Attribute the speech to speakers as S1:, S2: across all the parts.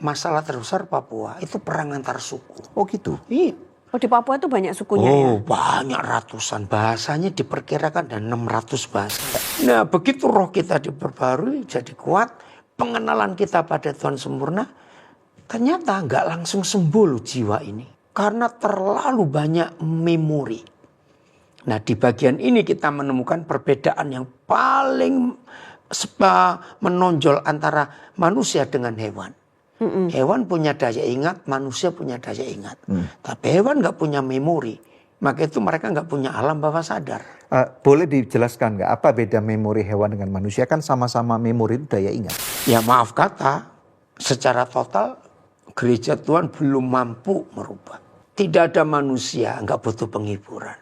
S1: masalah terbesar Papua itu perang antar suku.
S2: Oh gitu.
S1: Iya.
S3: Oh, di Papua itu banyak sukunya ya?
S1: Oh, banyak ratusan. Bahasanya diperkirakan ada 600 bahasa. Nah, begitu roh kita diperbarui, jadi kuat, pengenalan kita pada Tuhan sempurna, ternyata nggak langsung sembuh loh jiwa ini. Karena terlalu banyak memori. Nah, di bagian ini kita menemukan perbedaan yang paling menonjol antara manusia dengan hewan. Hewan punya daya ingat, manusia punya daya ingat. Tapi hewan nggak punya memori. Maka itu mereka nggak punya alam bawah sadar.
S2: Boleh dijelaskan nggak apa beda memori hewan dengan manusia? Kan sama-sama memori itu daya ingat.
S1: Ya maaf kata, secara total gereja Tuhan belum mampu merubah. Tidak ada manusia nggak butuh penghiburan.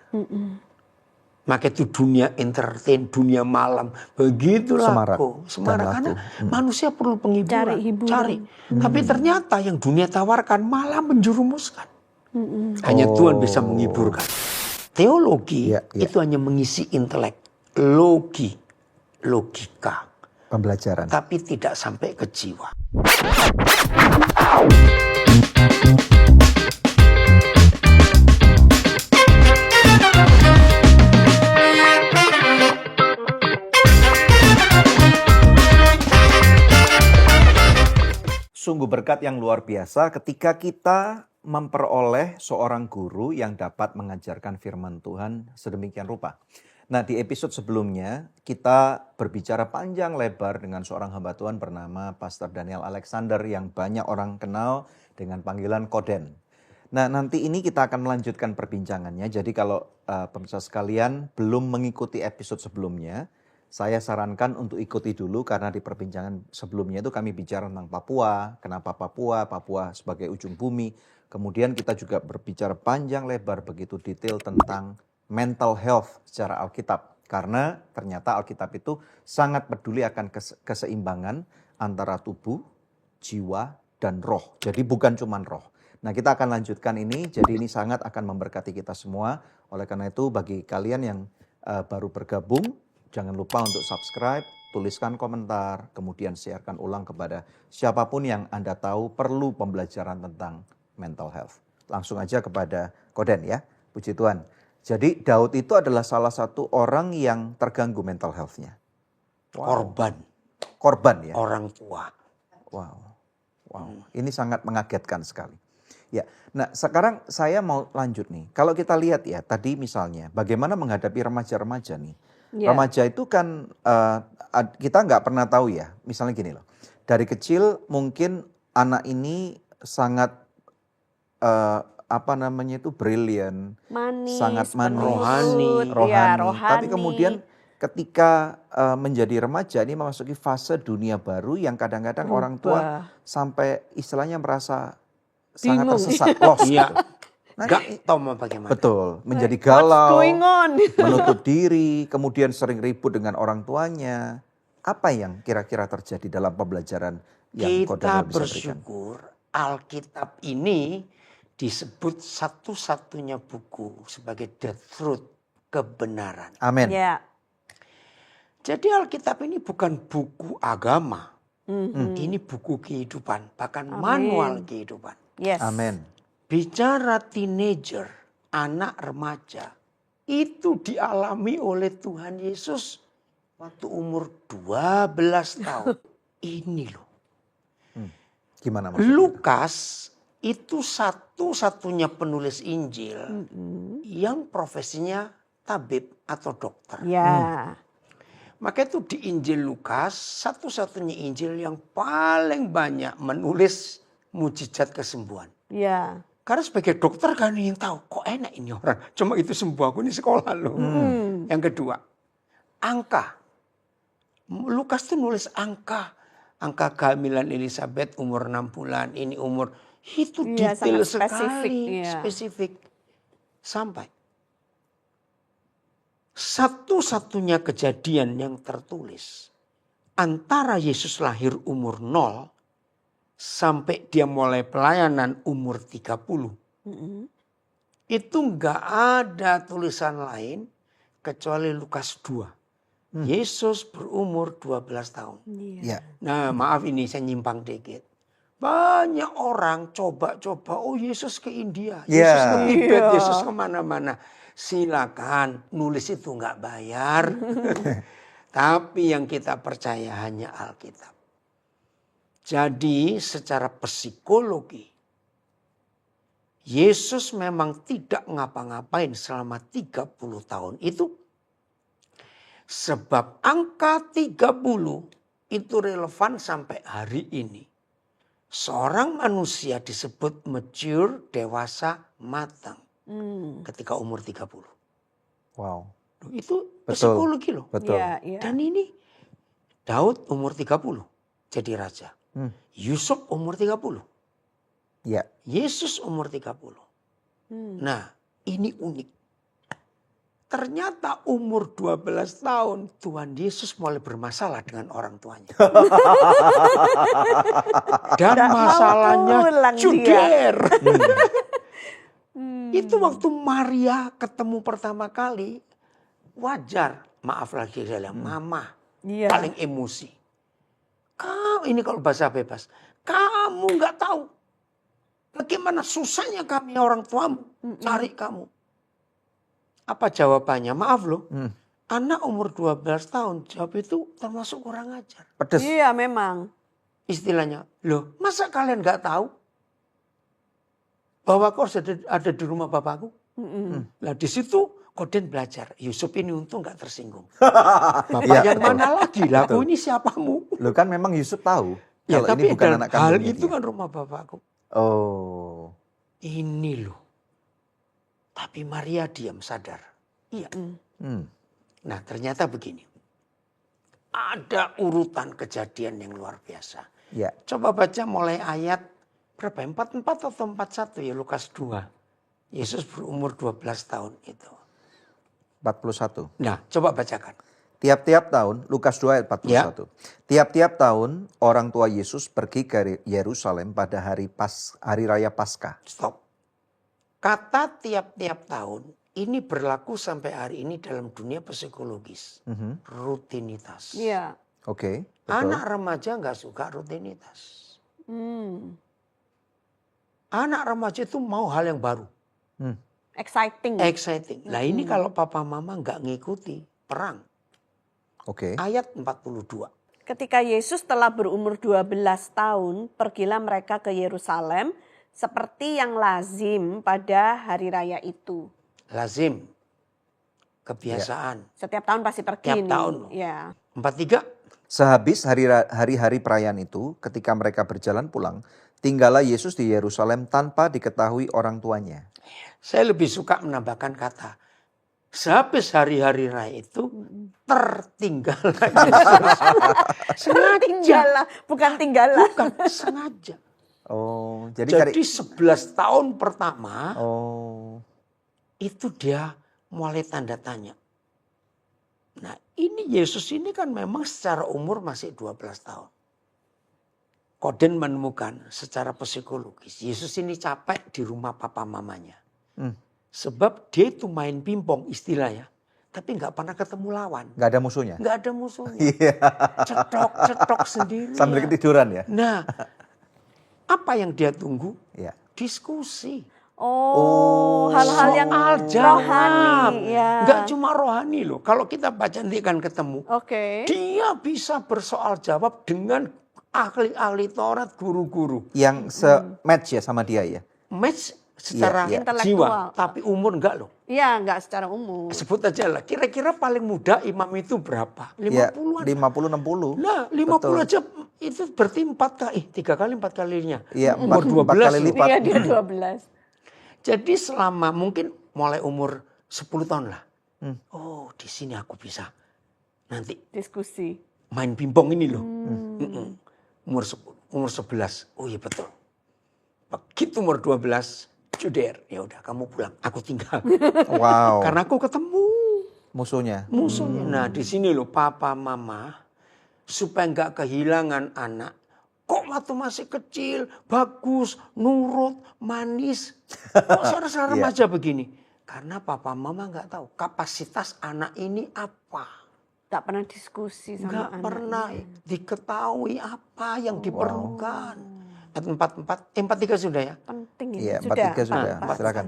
S1: Maka itu dunia entertain, dunia malam. Begitulah semarak. Karena manusia perlu penghiburan.
S3: Cari hiburan.
S1: Tapi ternyata yang dunia tawarkan malah menjerumuskan. Hanya Tuhan bisa menghiburkan. Teologi itu hanya mengisi intelek. Logika.
S2: Pembelajaran.
S1: Tapi tidak sampai ke jiwa.
S2: Sungguh berkat yang luar biasa ketika kita memperoleh seorang guru yang dapat mengajarkan firman Tuhan sedemikian rupa. Nah, di episode sebelumnya kita berbicara panjang lebar dengan seorang hamba Tuhan bernama Pastor Daniel Alexander yang banyak orang kenal dengan panggilan Koden. Nah, nanti ini kita akan melanjutkan perbincangannya. Jadi kalau pemirsa sekalian belum mengikuti episode sebelumnya, saya sarankan untuk ikuti dulu karena di perbincangan sebelumnya itu kami bicara tentang Papua, kenapa Papua sebagai ujung bumi. Kemudian kita juga berbicara panjang lebar begitu detail tentang mental health secara Alkitab. Karena ternyata Alkitab itu sangat peduli akan keseimbangan antara tubuh, jiwa, dan roh. Jadi bukan cuma roh. Nah, kita akan lanjutkan ini, jadi ini sangat akan memberkati kita semua. Oleh karena itu bagi kalian yang baru bergabung, jangan lupa untuk subscribe, tuliskan komentar, kemudian sharekan ulang kepada siapapun yang Anda tahu perlu pembelajaran tentang mental health. Langsung aja kepada Koden ya, puji Tuhan. Jadi Daud itu adalah salah satu orang yang terganggu mental health-nya.
S1: Wow.
S2: Korban ya?
S1: Orang tua.
S2: Wow, ini sangat mengagetkan sekali. Ya, nah sekarang saya mau lanjut nih. Kalau kita lihat ya, tadi misalnya bagaimana menghadapi remaja-remaja nih. Remaja itu kan kita nggak pernah tahu ya. Misalnya gini loh, dari kecil mungkin anak ini sangat brilliant, sangat manis, rohani. Tapi kemudian ketika menjadi remaja ini memasuki fase dunia baru yang kadang-kadang orang tua sampai istilahnya merasa sangat tersesat, lost gitu.
S1: Gak tahu mau bagaimana.
S2: Betul, menjadi galau, menutup diri, kemudian sering ribut dengan orang tuanya. Apa yang kira-kira terjadi dalam pembelajaran yang Koden bisa berikan?
S1: Kita bersyukur Alkitab ini disebut satu-satunya buku sebagai the truth, kebenaran.
S2: Amin.
S3: Ya.
S1: Jadi Alkitab ini bukan buku agama. Ini buku kehidupan, bahkan manual kehidupan.
S3: Yes.
S2: Amin.
S1: Bicara teenager, anak remaja, itu dialami oleh Tuhan Yesus waktu umur 12 tahun. Ini loh.
S2: Gimana maksudnya?
S1: Lukas itu satu-satunya penulis Injil yang profesinya tabib atau dokter.
S3: Ya.
S1: Maka itu di Injil Lukas satu-satunya Injil yang paling banyak menulis mujizat kesembuhan.
S3: Ya.
S1: Karena sebagai dokter kan yang tahu kok enak ini orang. Cuma itu sembuh, aku ini sekolah loh. Yang kedua, angka. Lukas tuh nulis angka. Angka kehamilan Elizabeth umur 6 bulan, ini umur. Itu detail sekali, spesifik. Sampai satu-satunya kejadian yang tertulis antara Yesus lahir umur 0 sampai dia mulai pelayanan umur 30. Itu enggak ada tulisan lain kecuali Lukas 2. Yesus berumur 12 tahun.
S2: Ya.
S1: Nah maaf ini saya nyimpang dikit. Banyak orang coba-coba, oh Yesus ke India,
S2: Iya.
S1: Yesus ke Tibet,
S3: Iya.
S1: Yesus kemana-mana. Silakan, nulis itu nggak bayar. Tapi yang kita percaya hanya Alkitab. Jadi secara psikologi, Yesus memang tidak ngapa-ngapain selama 30 tahun itu. Sebab angka 30 itu relevan sampai hari ini. Seorang manusia disebut mature, dewasa, matang. Ketika umur 30.
S2: Wow.
S1: Loh, itu
S2: Betul.
S1: psikologi loh.
S2: Betul.
S3: Iya, iya.
S1: Dan ini Daud umur 30 jadi raja. Yusuf umur 30.
S2: Ya.
S1: Yesus umur 30. Nah, ini unik. Ternyata umur 12 tahun Tuhan Yesus mulai bermasalah dengan orang tuanya. Dan
S3: Nggak mau
S1: masalahnya
S3: pulang
S1: juder. Itu waktu Maria ketemu pertama kali. Wajar, maaf lagi saya bilang, mama
S3: Iya.
S1: paling emosi. Kamu ini kalau bahasa bebas, kamu nggak tahu bagaimana susahnya kami orang tuamu cari kamu. Apa jawabannya? Maaf loh, anak umur 12 tahun jawab itu termasuk kurang ajar.
S2: Pedes.
S3: Iya, memang.
S1: Istilahnya, loh masa kalian nggak tahu bahwa kau ada di rumah bapakku? Nah di situ Koden belajar. Yusuf ini untung nggak tersinggung. Bapak
S2: Iya,
S1: yang
S2: betul.
S1: mana lagi? Lah aku
S2: Betul.
S1: ini siapamu?
S2: Loh kan memang Yusuf tahu
S1: Ya
S2: kalau
S1: tapi
S2: ini bukan
S1: dalam
S2: anak
S1: hal
S2: kandungnya
S1: itu
S2: dia.
S1: kan rumah bapakku.
S2: Oh.
S1: Ini loh. Tapi Maria diam sadar. Iya. Nah ternyata begini. Ada urutan kejadian yang luar biasa.
S2: Ya.
S1: Coba baca mulai ayat berapa? 44 atau 41 ya Lukas 2. Yesus berumur 12 tahun itu.
S2: 41.
S1: Nah coba bacakan.
S2: Tiap-tiap tahun, Lukas 2 ayat 41. Tiap-tiap tahun orang tua Yesus pergi ke Yerusalem pada hari raya Paskah.
S1: Stop. Kata tiap-tiap tahun ini berlaku sampai hari ini dalam dunia psikologis. Rutinitas.
S3: Iya.
S2: Oke, betul.
S1: Anak remaja nggak suka rutinitas. Anak remaja itu mau hal yang baru.
S3: Exciting.
S1: Exciting. Nah ini kalau papa mama nggak ngikuti, perang.
S2: Oke.
S1: Ayat 42.
S3: Ketika Yesus telah berumur 12 tahun, pergilah mereka ke Yerusalem seperti yang lazim pada hari raya itu.
S1: Lazim. Kebiasaan.
S3: Setiap tahun pasti pergi
S1: Tiap
S3: nih.
S1: tahun.
S3: Ya.
S1: 43.
S2: Sehabis hari-hari perayaan itu, ketika mereka berjalan pulang, tinggallah Yesus di Yerusalem tanpa diketahui orang tuanya.
S1: Saya lebih suka menambahkan kata. Sehabis hari-hari raya itu tertinggal Yesus. Sengaja.
S3: Tinggallah, bukan tinggallah.
S1: Bukan, sengaja.
S2: Oh, jadi
S1: Jadi 11 tahun pertama
S2: Oh,
S1: itu dia mulai tanda tanya. Nah ini Yesus ini kan memang secara umur masih 12 tahun. Koden menemukan secara psikologis. Yesus ini capek di rumah papa mamanya. Sebab dia itu main pingpong istilahnya. Tapi nggak pernah ketemu lawan.
S2: nggak ada musuhnya.
S1: Nggak ada musuhnya.
S2: Iya.
S1: Cetok sendiri.
S2: Sambil ketiduran ya.
S1: Nah apa yang dia tunggu?
S2: Iya.
S1: Diskusi.
S3: Oh, hal-hal yang
S1: Soal
S3: rohani.
S1: jawab.
S3: Ya.
S1: Nggak cuma rohani loh. Kalau kita baca nanti kan ketemu.
S3: Oke.
S1: Dia bisa bersoal jawab dengan ahli-ahli Taurat, guru-guru.
S2: Yang se-match ya sama dia ya.
S1: Match secara
S2: Iya,
S3: iya.
S1: jiwa.
S3: Intelektual.
S1: Tapi umur enggak loh.
S3: Iya, enggak secara umum.
S1: Sebut aja lah. Kira-kira paling muda imam itu berapa?
S2: Iya,
S1: 50-an.
S2: 50-60.
S1: Nah 50
S2: Betul.
S1: aja itu berarti 3 kali 4 kalinya.
S2: Iya,
S1: Umur
S2: 4
S1: 12
S2: kali
S1: loh.
S2: lipat.
S3: Iya, dia 12.
S1: Jadi selama mungkin mulai umur 10 tahun lah. Oh di sini aku bisa nanti
S3: Diskusi.
S1: main pingpong ini loh. Umur 11. Oh iya betul. Begitu umur 12 juder. Ya udah kamu pulang. Aku tinggal.
S2: Wow.
S1: Karena aku ketemu
S2: Musuhnya.
S1: musuhnya. Nah di sini loh papa mama supaya nggak kehilangan anak. Kok waktu masih kecil, bagus, nurut, manis. Kok secara remaja begini? Karena papa mama nggak tahu kapasitas anak ini apa.
S3: Enggak pernah diskusi sama
S1: Nggak
S3: anaknya.
S1: pernah diketahui apa yang diperlukan. Ayat 44 sudah ya.
S3: Penting ini.
S2: Iya,
S3: Sudah.
S2: 43 sudah.
S3: 44.
S2: Silakan.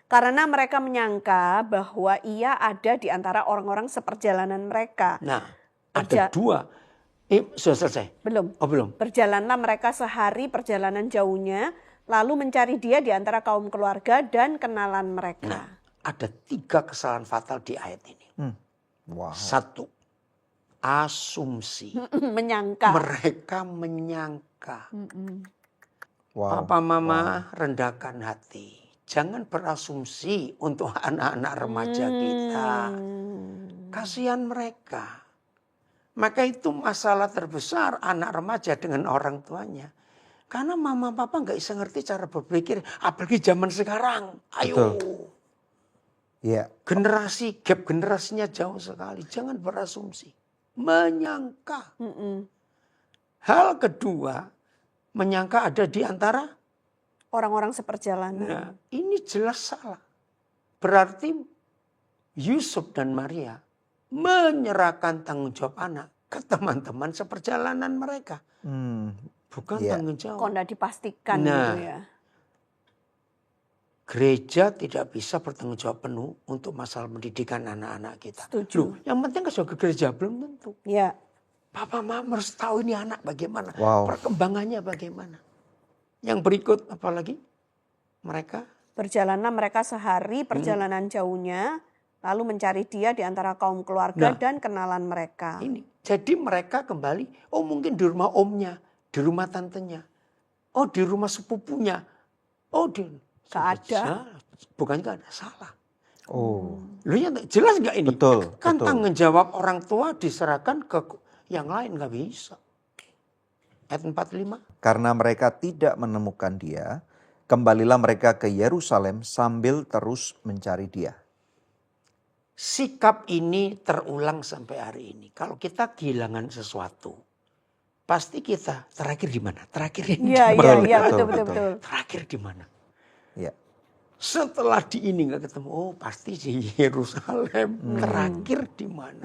S3: Karena mereka menyangka bahwa ia ada di antara orang-orang seperjalanan mereka.
S1: Nah, ada dua. Sudah selesai?
S3: Belum.
S1: Oh belum.
S3: Berjalanlah mereka sehari perjalanan jauhnya, lalu mencari dia di antara kaum keluarga dan kenalan mereka.
S1: Nah, ada 3 kesalahan fatal di ayat ini.
S2: Wow.
S1: 1, asumsi.
S3: Menyangka.
S1: Mereka menyangka.
S2: Wow.
S1: Papa mama rendahkan hati. Jangan berasumsi untuk anak-anak remaja kita. Kasihan mereka. Maka itu masalah terbesar anak remaja dengan orang tuanya. Karena mama papa nggak bisa ngerti cara berpikir. Apalagi zaman sekarang. Ayo.
S2: Iya.
S1: Gap generasinya jauh sekali. Jangan berasumsi. Menyangka. Hal kedua. Menyangka ada di antara.
S3: Orang-orang seperjalanan.
S1: Nah, ini jelas salah. Berarti Yusuf dan Maria menyerahkan tanggung jawab anak ke teman-teman seperjalanan mereka. Bukan tanggung jawab.
S3: Kok enggak dipastikan
S1: Nah,
S3: gitu ya.
S1: Gereja tidak bisa bertanggung jawab penuh untuk masalah pendidikan anak-anak kita.
S3: Setuju.
S1: Loh, yang penting kan ke gereja belum tentu.
S3: Ya.
S1: Papa mama harus tahu ini anak bagaimana.
S2: Wow.
S1: Perkembangannya bagaimana. Yang berikut apalagi? Mereka
S3: Berjalanlah mereka sehari perjalanan jauhnya, lalu mencari dia di antara kaum keluarga
S1: Nah.
S3: dan kenalan mereka.
S1: ini. Jadi mereka kembali, oh mungkin di rumah omnya, di rumah tantenya, oh di rumah sepupunya, oh di...
S3: Gak ada.
S1: Bukan gak ada, salah.
S2: Oh.
S1: Loh ya jelas gak ini?
S2: Betul,
S1: Kan
S2: betul.
S1: tanggung jawab orang tua diserahkan ke yang lain, gak bisa. Ayat 45.
S2: Karena mereka tidak menemukan dia, kembalilah mereka ke Yerusalem sambil terus mencari dia.
S1: Sikap ini terulang sampai hari ini. Kalau kita kehilangan sesuatu, pasti kita terakhir di mana? Terakhir ini
S3: Iya,
S1: di
S3: iya,
S1: mana?
S3: iya,
S2: betul,
S3: betul, betul.
S1: Terakhir di mana?
S2: Ya.
S1: Setelah di ini nggak ketemu, oh pasti di Yerusalem. Terakhir di mana?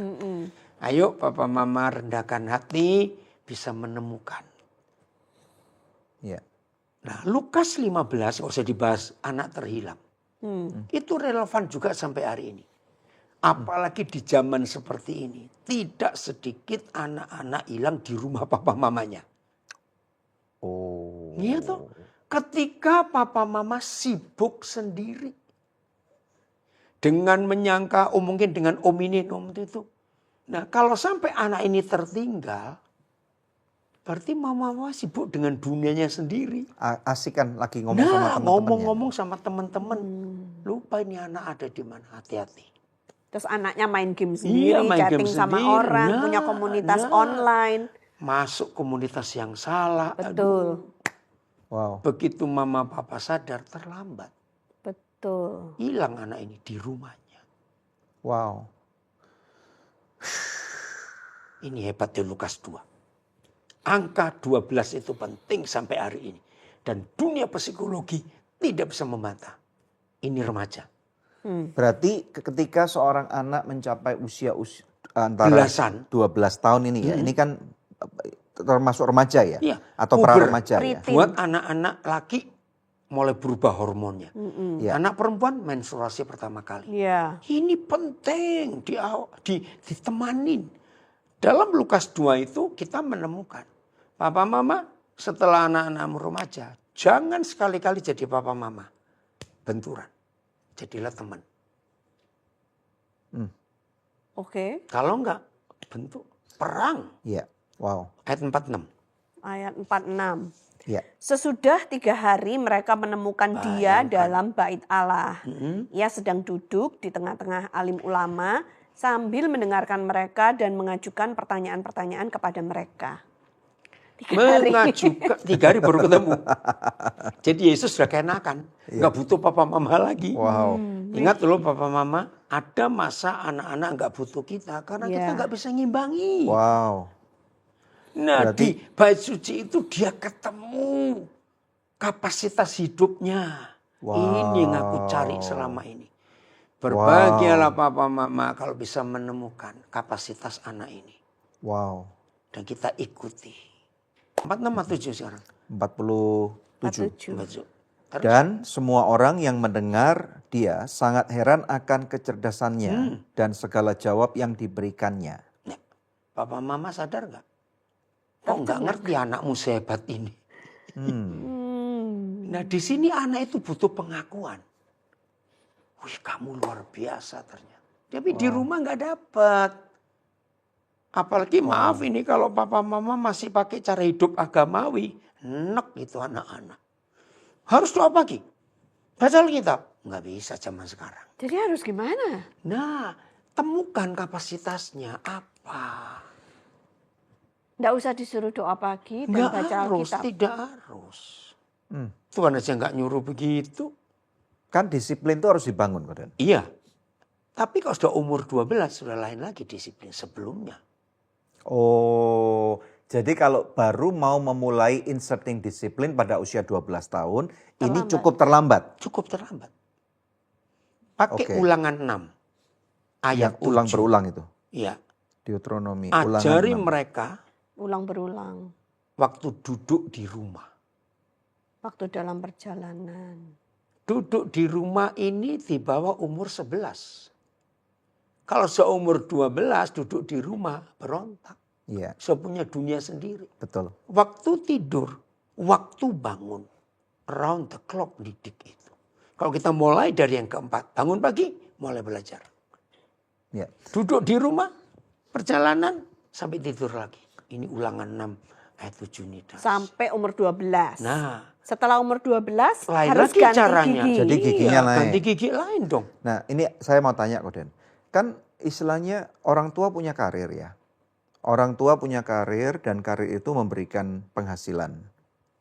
S1: Ayo papa mama rendahkan hati, bisa menemukan.
S2: Ya.
S1: Nah Lukas 15, nggak usah dibahas, anak terhilang. Itu relevan juga sampai hari ini. Apalagi di zaman seperti ini. Tidak sedikit anak-anak hilang di rumah papa mamanya.
S2: Oh.
S1: Iya toh. Ketika papa mama sibuk sendiri. Dengan menyangka, oh mungkin dengan om ini, om itu. Nah kalau sampai anak ini tertinggal. Berarti mama sibuk dengan dunianya sendiri.
S2: Asik kan lagi ngomong sama
S1: Nah
S2: teman-temannya.
S1: ngomong-ngomong sama teman-teman. Lupa ini anak ada di mana, hati-hati.
S3: Terus anaknya main game sendiri,
S1: Iya, main
S3: chatting
S1: game
S3: sama
S1: sendiri.
S3: orang,
S1: Nah,
S3: punya komunitas
S1: nah.
S3: online.
S1: Masuk komunitas yang salah.
S3: Betul,
S2: Wow.
S1: Begitu mama papa sadar terlambat.
S3: betul.
S1: Hilang anak ini di rumahnya.
S2: Wow.
S1: Ini hebat di Lukas 2. Angka 12 itu penting sampai hari ini. Dan dunia psikologi tidak bisa membantah. Ini remaja.
S2: Berarti ketika seorang anak mencapai usia antara
S1: Belasan.
S2: 12 tahun ini ya. Ini kan termasuk remaja ya?
S1: Iya,
S2: Atau
S1: puber.
S2: pra-remaja ya?
S3: Preteen.
S1: Buat anak-anak laki mulai berubah hormonnya.
S2: Ya.
S1: Anak perempuan menstruasi pertama kali.
S3: Iya.
S1: Ini penting ditemanin. Dalam Lukas 2 itu kita menemukan. Papa mama setelah anak-anak remaja. Jangan sekali-kali jadi papa mama. Benturan. Jadilah teman.
S3: Oke.
S1: Kalau enggak bentuk perang.
S2: Iya. Wow.
S1: Ayat 46.
S3: Ayat 46.
S2: Iya.
S3: Sesudah 3 hari mereka menemukan dia dalam bait Allah. Ia sedang duduk di tengah-tengah alim ulama sambil mendengarkan mereka dan mengajukan pertanyaan-pertanyaan kepada mereka. 3 hari.
S1: Mengajukan 3 hari baru ketemu. Jadi Yesus sudah keenakan. Enggak butuh papa mama lagi.
S2: Wow.
S1: Ingat loh papa mama, ada masa anak-anak enggak butuh kita karena kita
S3: Iya.
S1: enggak bisa ngimbangi.
S2: Wow.
S1: Nah
S2: Berarti-
S1: di bait suci itu dia ketemu kapasitas hidupnya.
S2: Wow.
S1: Ini yang aku cari selama ini. Berbahagialah papa mama kalau bisa menemukan kapasitas anak ini.
S2: Wow.
S1: Dan kita ikuti. 46 atau 7 sekarang?
S2: 47.
S3: 47.
S1: Terus?
S2: Dan semua orang yang mendengar dia sangat heran akan kecerdasannya dan segala jawab yang diberikannya.
S1: Nah, Papa Mama sadar nggak? Kok nggak ngerti anakmu sehebat ini? Nah di sini anak itu butuh pengakuan. Wih kamu luar biasa ternyata. Tapi di rumah nggak dapat. Apalagi maaf ini kalau Papa Mama masih pakai cara hidup agamawi. Enak itu anak-anak. Harus doa pagi. Baca Alkitab. Nggak bisa zaman sekarang.
S3: Jadi harus gimana?
S1: Nah temukan kapasitasnya apa.
S3: Nggak usah disuruh doa pagi dan
S1: Nggak
S3: baca
S1: harus,
S3: Alkitab.
S1: tidak harus. Tuhan aja nggak nyuruh begitu.
S2: Kan disiplin itu harus dibangun, Koden.
S1: Iya. Tapi kalau sudah umur 12 sudah lain lagi disiplin sebelumnya.
S2: Oh, jadi kalau baru mau memulai inserting disiplin pada usia 12 tahun, ini cukup terlambat.
S1: Cukup terlambat. Pakai
S2: Oke.
S1: ulangan 6. Ayat
S2: Yang ulang
S1: 7.
S2: berulang itu.
S1: Iya.
S2: Deuteronomi
S1: Ajari
S2: ulangan 6.
S1: mereka
S3: Ulang berulang.
S1: waktu duduk di rumah.
S3: Waktu dalam perjalanan.
S1: Duduk di rumah ini di bawah umur 11. Kalau seumur 12 duduk di rumah berontak.
S2: Iya,
S1: Saya punya dunia sendiri.
S2: betul.
S1: Waktu tidur, waktu bangun. Round the clock didik itu. Kalau kita mulai dari yang keempat. Bangun pagi, mulai belajar.
S2: Ya.
S1: Duduk di rumah, perjalanan, sampai tidur lagi. Ini ulangan 6 ayat 7 ini.
S3: Sampai umur 12.
S1: Nah,
S3: Setelah umur 12
S1: lain
S3: harus
S1: lagi
S3: ganti
S1: caranya.
S3: gigi.
S2: Jadi giginya
S1: Iya,
S2: lain.
S1: ganti gigi lain dong.
S2: Nah, ini saya mau tanya, Koden. Kan istilahnya orang tua punya karir ya. Orang tua punya karir dan karir itu memberikan penghasilan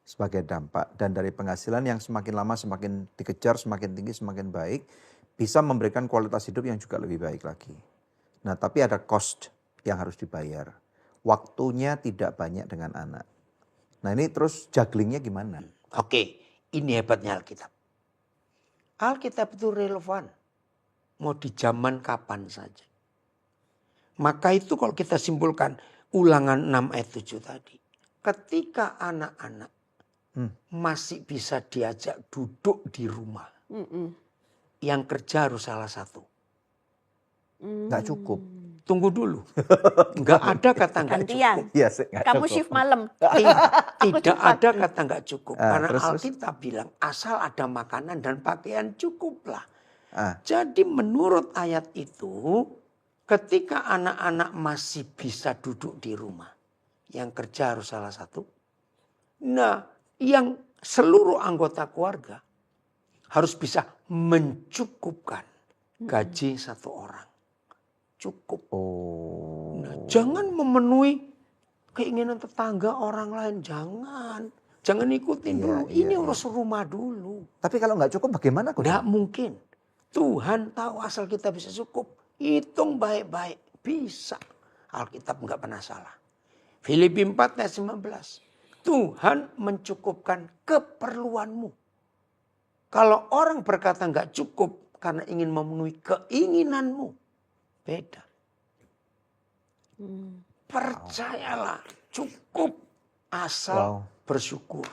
S2: sebagai dampak. Dan dari penghasilan yang semakin lama semakin dikejar, semakin tinggi, semakin baik. Bisa memberikan kualitas hidup yang juga lebih baik lagi. Nah, tapi ada cost yang harus dibayar. Waktunya tidak banyak dengan anak. Nah, ini terus jugglingnya gimana?
S1: Oke, ini hebatnya Alkitab. Alkitab itu relevan. Mau di zaman kapan saja. Maka itu kalau kita simpulkan ulangan 6 ayat 7 tadi. Ketika anak-anak masih bisa diajak duduk di rumah. Yang kerja harus salah satu.
S2: Nggak cukup.
S1: Tunggu dulu. Nggak ada kata nggak cukup.
S3: Gantian.
S2: Iya, nggak
S3: Kamu
S2: cukup.
S3: shift malam.
S1: Tidak ada kata nggak cukup. Karena
S2: terus.
S1: Alkitab bilang asal ada makanan dan pakaian cukuplah.
S2: Ah,
S1: Jadi menurut ayat itu ketika anak-anak masih bisa duduk di rumah. Yang kerja harus salah satu. Nah yang seluruh anggota keluarga harus bisa mencukupkan gaji satu orang. Cukup.
S2: oh.
S1: Nah, jangan memenuhi keinginan tetangga orang lain. Jangan. Jangan ikutin
S2: Iya,
S1: dulu.
S2: iya,
S1: Ini
S2: iya.
S1: urus rumah dulu.
S2: Tapi kalau nggak cukup bagaimana, Koden?
S1: Tidak mungkin. Tuhan tahu asal kita bisa cukup. Hitung baik-baik. Bisa. Alkitab nggak pernah salah. Filipi 4 ayat 19. Tuhan mencukupkan keperluanmu. Kalau orang berkata nggak cukup karena ingin memenuhi keinginanmu. Beda. Percayalah cukup asal bersyukur.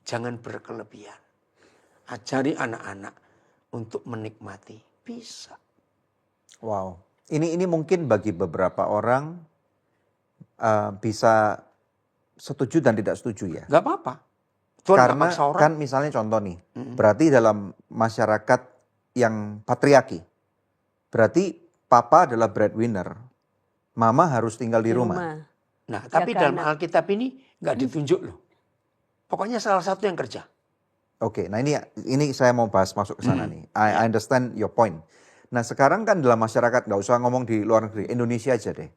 S1: Jangan berkelebihan. Ajari anak-anak untuk menikmati. Bisa.
S2: Wow. Ini mungkin bagi beberapa orang bisa setuju dan tidak setuju ya.
S1: Gak apa-apa. Tuhan nggak
S2: Karena
S1: maksa orang.
S2: kan misalnya contoh nih, berarti dalam masyarakat yang patriarki, berarti papa adalah breadwinner, mama harus tinggal di rumah.
S1: Nah, tapi
S3: Jaga
S1: dalam
S3: anak.
S1: Alkitab ini nggak ditunjuk loh. Pokoknya salah satu yang kerja.
S2: Oke, nah ini saya mau bahas masuk ke sana nih. I understand your point. Nah sekarang kan dalam masyarakat, nggak usah ngomong di luar negeri, Indonesia aja deh.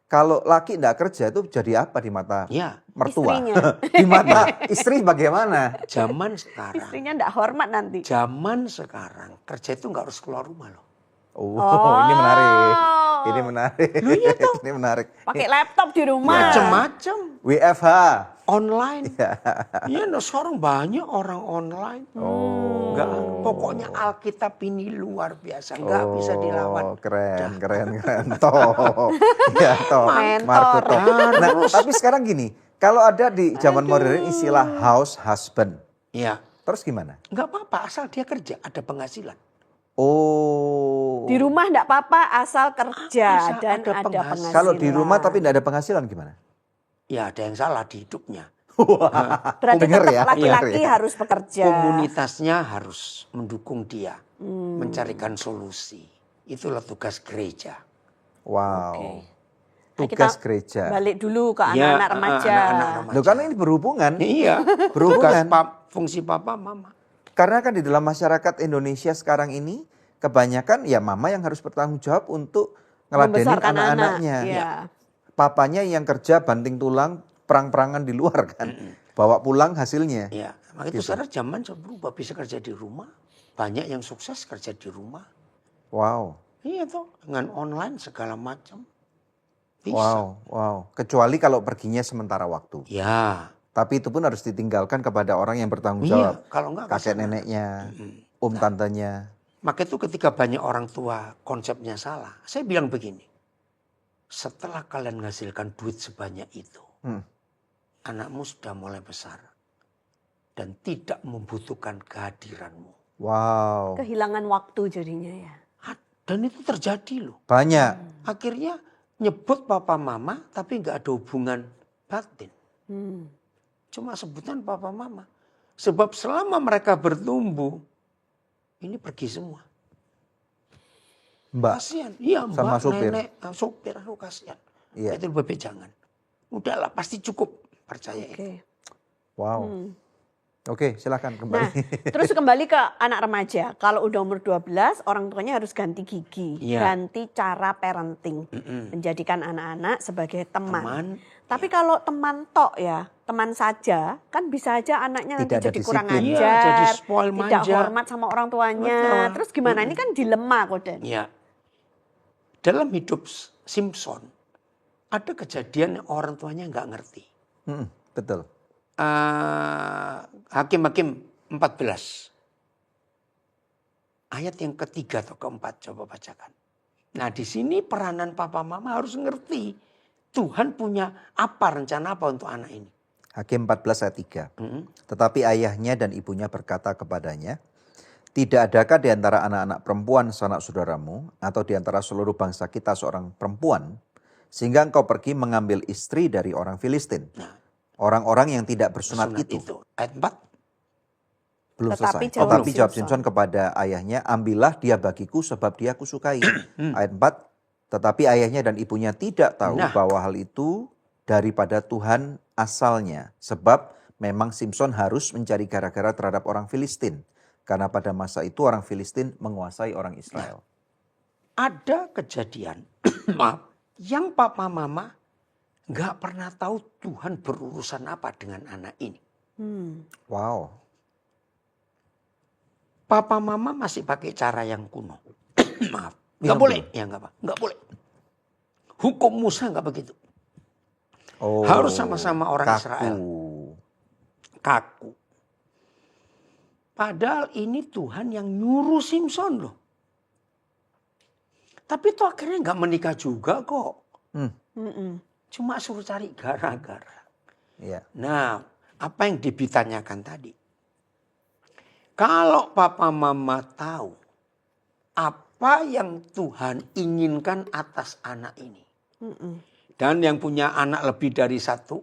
S2: Kalau laki nggak kerja itu jadi apa di mata
S1: Ya,
S2: mertua?
S3: Istrinya.
S2: Di mata istri bagaimana?
S1: zaman sekarang.
S3: Istrinya enggak hormat nanti.
S1: Zaman sekarang kerja itu nggak harus keluar rumah loh.
S2: Oh, ini menarik. Ini menarik.
S1: Loh, iya toh.
S2: Ini menarik.
S3: Pakai laptop di rumah.
S1: Macam-macam.
S2: WFH.
S1: Online. Iya, nah, sekarang banyak orang online. Nggak, pokoknya Alkitab ini luar biasa. Nggak bisa dilawan.
S2: Keren. Toh. Ya, toh.
S3: Mentor.
S2: Marco toh. Nah, tapi sekarang gini, Kalau ada di zaman modern istilah house husband,
S1: Ya,
S2: terus gimana?
S1: nggak apa-apa asal dia kerja, ada penghasilan.
S2: Oh,
S3: Di rumah enggak apa-apa asal kerja
S1: Asal
S3: dan
S1: ada
S3: ada
S1: penghasilan.
S3: penghasilan.
S2: kalau di rumah tapi tidak ada penghasilan gimana?
S1: Ya ada yang salah di hidupnya.
S3: Berarti
S2: Bener
S3: tetap
S2: ya,
S3: laki-laki
S2: bener ya.
S3: harus bekerja.
S1: Komunitasnya harus mendukung dia, mencarikan solusi. Itulah tugas gereja.
S2: Wow,
S3: Oke. Nah,
S2: tugas
S3: kita
S2: gereja.
S3: Balik dulu ke
S1: Ya,
S3: anak-anak remaja.
S1: anak-anak remaja.
S2: Loh, karena ini berhubungan.
S1: Iya,
S2: Berhubungan.
S1: fungsi papa mama.
S2: Karena kan di dalam masyarakat Indonesia sekarang ini kebanyakan ya mama yang harus bertanggung jawab untuk ngeladenin
S3: Membesarkan anak.
S2: anak-anaknya.
S3: Iya.
S2: Papanya yang kerja banting tulang, perang-perangan di luar kan. Bawa pulang hasilnya.
S1: Ya, maka itu sekarang zaman sudah berubah, bisa kerja di rumah. Banyak yang sukses kerja di rumah.
S2: Wow.
S1: Iya toh, dengan online segala macam. Bisa.
S2: Wow. Kecuali kalau perginya sementara waktu.
S1: Ya,
S2: Tapi itu pun harus ditinggalkan kepada orang yang bertanggung
S1: iya.
S2: jawab.
S1: Kalau enggak
S2: Kakek
S1: kasihan.
S2: neneknya, tantenya.
S1: Maka itu ketika banyak orang tua konsepnya salah. Saya bilang begini. Setelah kalian menghasilkan duit sebanyak itu. Anakmu sudah mulai besar. Dan tidak membutuhkan kehadiranmu.
S2: Wow.
S3: Kehilangan waktu jadinya ya.
S1: Dan itu terjadi loh.
S2: Banyak.
S1: Akhirnya nyebut papa mama tapi nggak ada hubungan batin. Cuma sebutan papa mama. Sebab selama mereka bertumbuh, ini pergi semua.
S2: Mbak.
S1: Kasihan. Iya mbak,
S2: Sama supir.
S1: nenek, sopir, aku kasihan.
S2: Iya.
S1: Itu lebih jangan. Udahlah pasti cukup. Percaya itu.
S3: Oke.
S2: Wow. Oke, silakan kembali.
S3: Nah, terus kembali ke anak remaja. Kalau udah umur 12, orang tuanya harus ganti gigi,
S1: Iya.
S3: ganti cara parenting, menjadikan anak-anak sebagai teman.
S1: Teman,
S3: Tapi kalau teman tok ya, teman saja, kan bisa aja anaknya nanti
S2: Tidak ada
S3: jadi kurang
S2: disiplin.
S3: ajar,
S1: Iya, jadi spoil
S3: tidak
S1: manja.
S3: hormat sama orang tuanya.
S1: Betul.
S3: Terus gimana? Ini kan dilema Koden.
S1: ya. Dalam hidup Simpson, ada kejadian yang orang tuanya nggak ngerti.
S2: Betul.
S1: Hakim-Hakim 14. Ayat yang ketiga atau keempat, coba bacakan. Nah di sini peranan papa mama harus ngerti. Tuhan punya apa, rencana apa untuk anak ini.
S2: Hakim 14 ayat 3. Tetapi ayahnya dan ibunya berkata kepadanya, tidak adakah di antara anak-anak perempuan sanak saudaramu atau di antara seluruh bangsa kita seorang perempuan, sehingga engkau pergi mengambil istri dari orang Filistin. Orang-orang yang tidak bersunat itu.
S1: Ayat 4.
S2: Belum
S3: Tetapi
S2: selesai.
S3: jawab
S2: Tetapi jawab
S3: Simpson
S2: Simpson kepada ayahnya, ambillah dia bagiku sebab dia kusukai. Ayat 4. Tetapi ayahnya dan ibunya tidak tahu
S1: Nah.
S2: bahwa hal itu daripada Tuhan asalnya. Sebab memang Simpson harus mencari gara-gara terhadap orang Filistin. Karena pada masa itu orang Filistin menguasai orang Israel.
S1: Ada kejadian, maaf, yang papa mama nggak pernah tahu Tuhan berurusan apa dengan anak ini.
S2: Wow.
S1: Papa mama masih pakai cara yang kuno. Maaf,
S2: Ya
S1: nggak boleh. Ya nggak apa, nggak boleh. Hukum Musa nggak begitu.
S2: Oh,
S1: Harus sama-sama orang
S2: kaku.
S1: Israel. Kaku. Padahal ini Tuhan yang nyuruh Simpson loh. Tapi itu akhirnya nggak menikah juga kok. Cuma suruh cari gara-gara.
S2: Iya.
S1: Nah, apa yang ditanyakan tadi? Kalau papa mama tahu apa yang Tuhan inginkan atas anak ini. Dan yang punya anak lebih dari satu.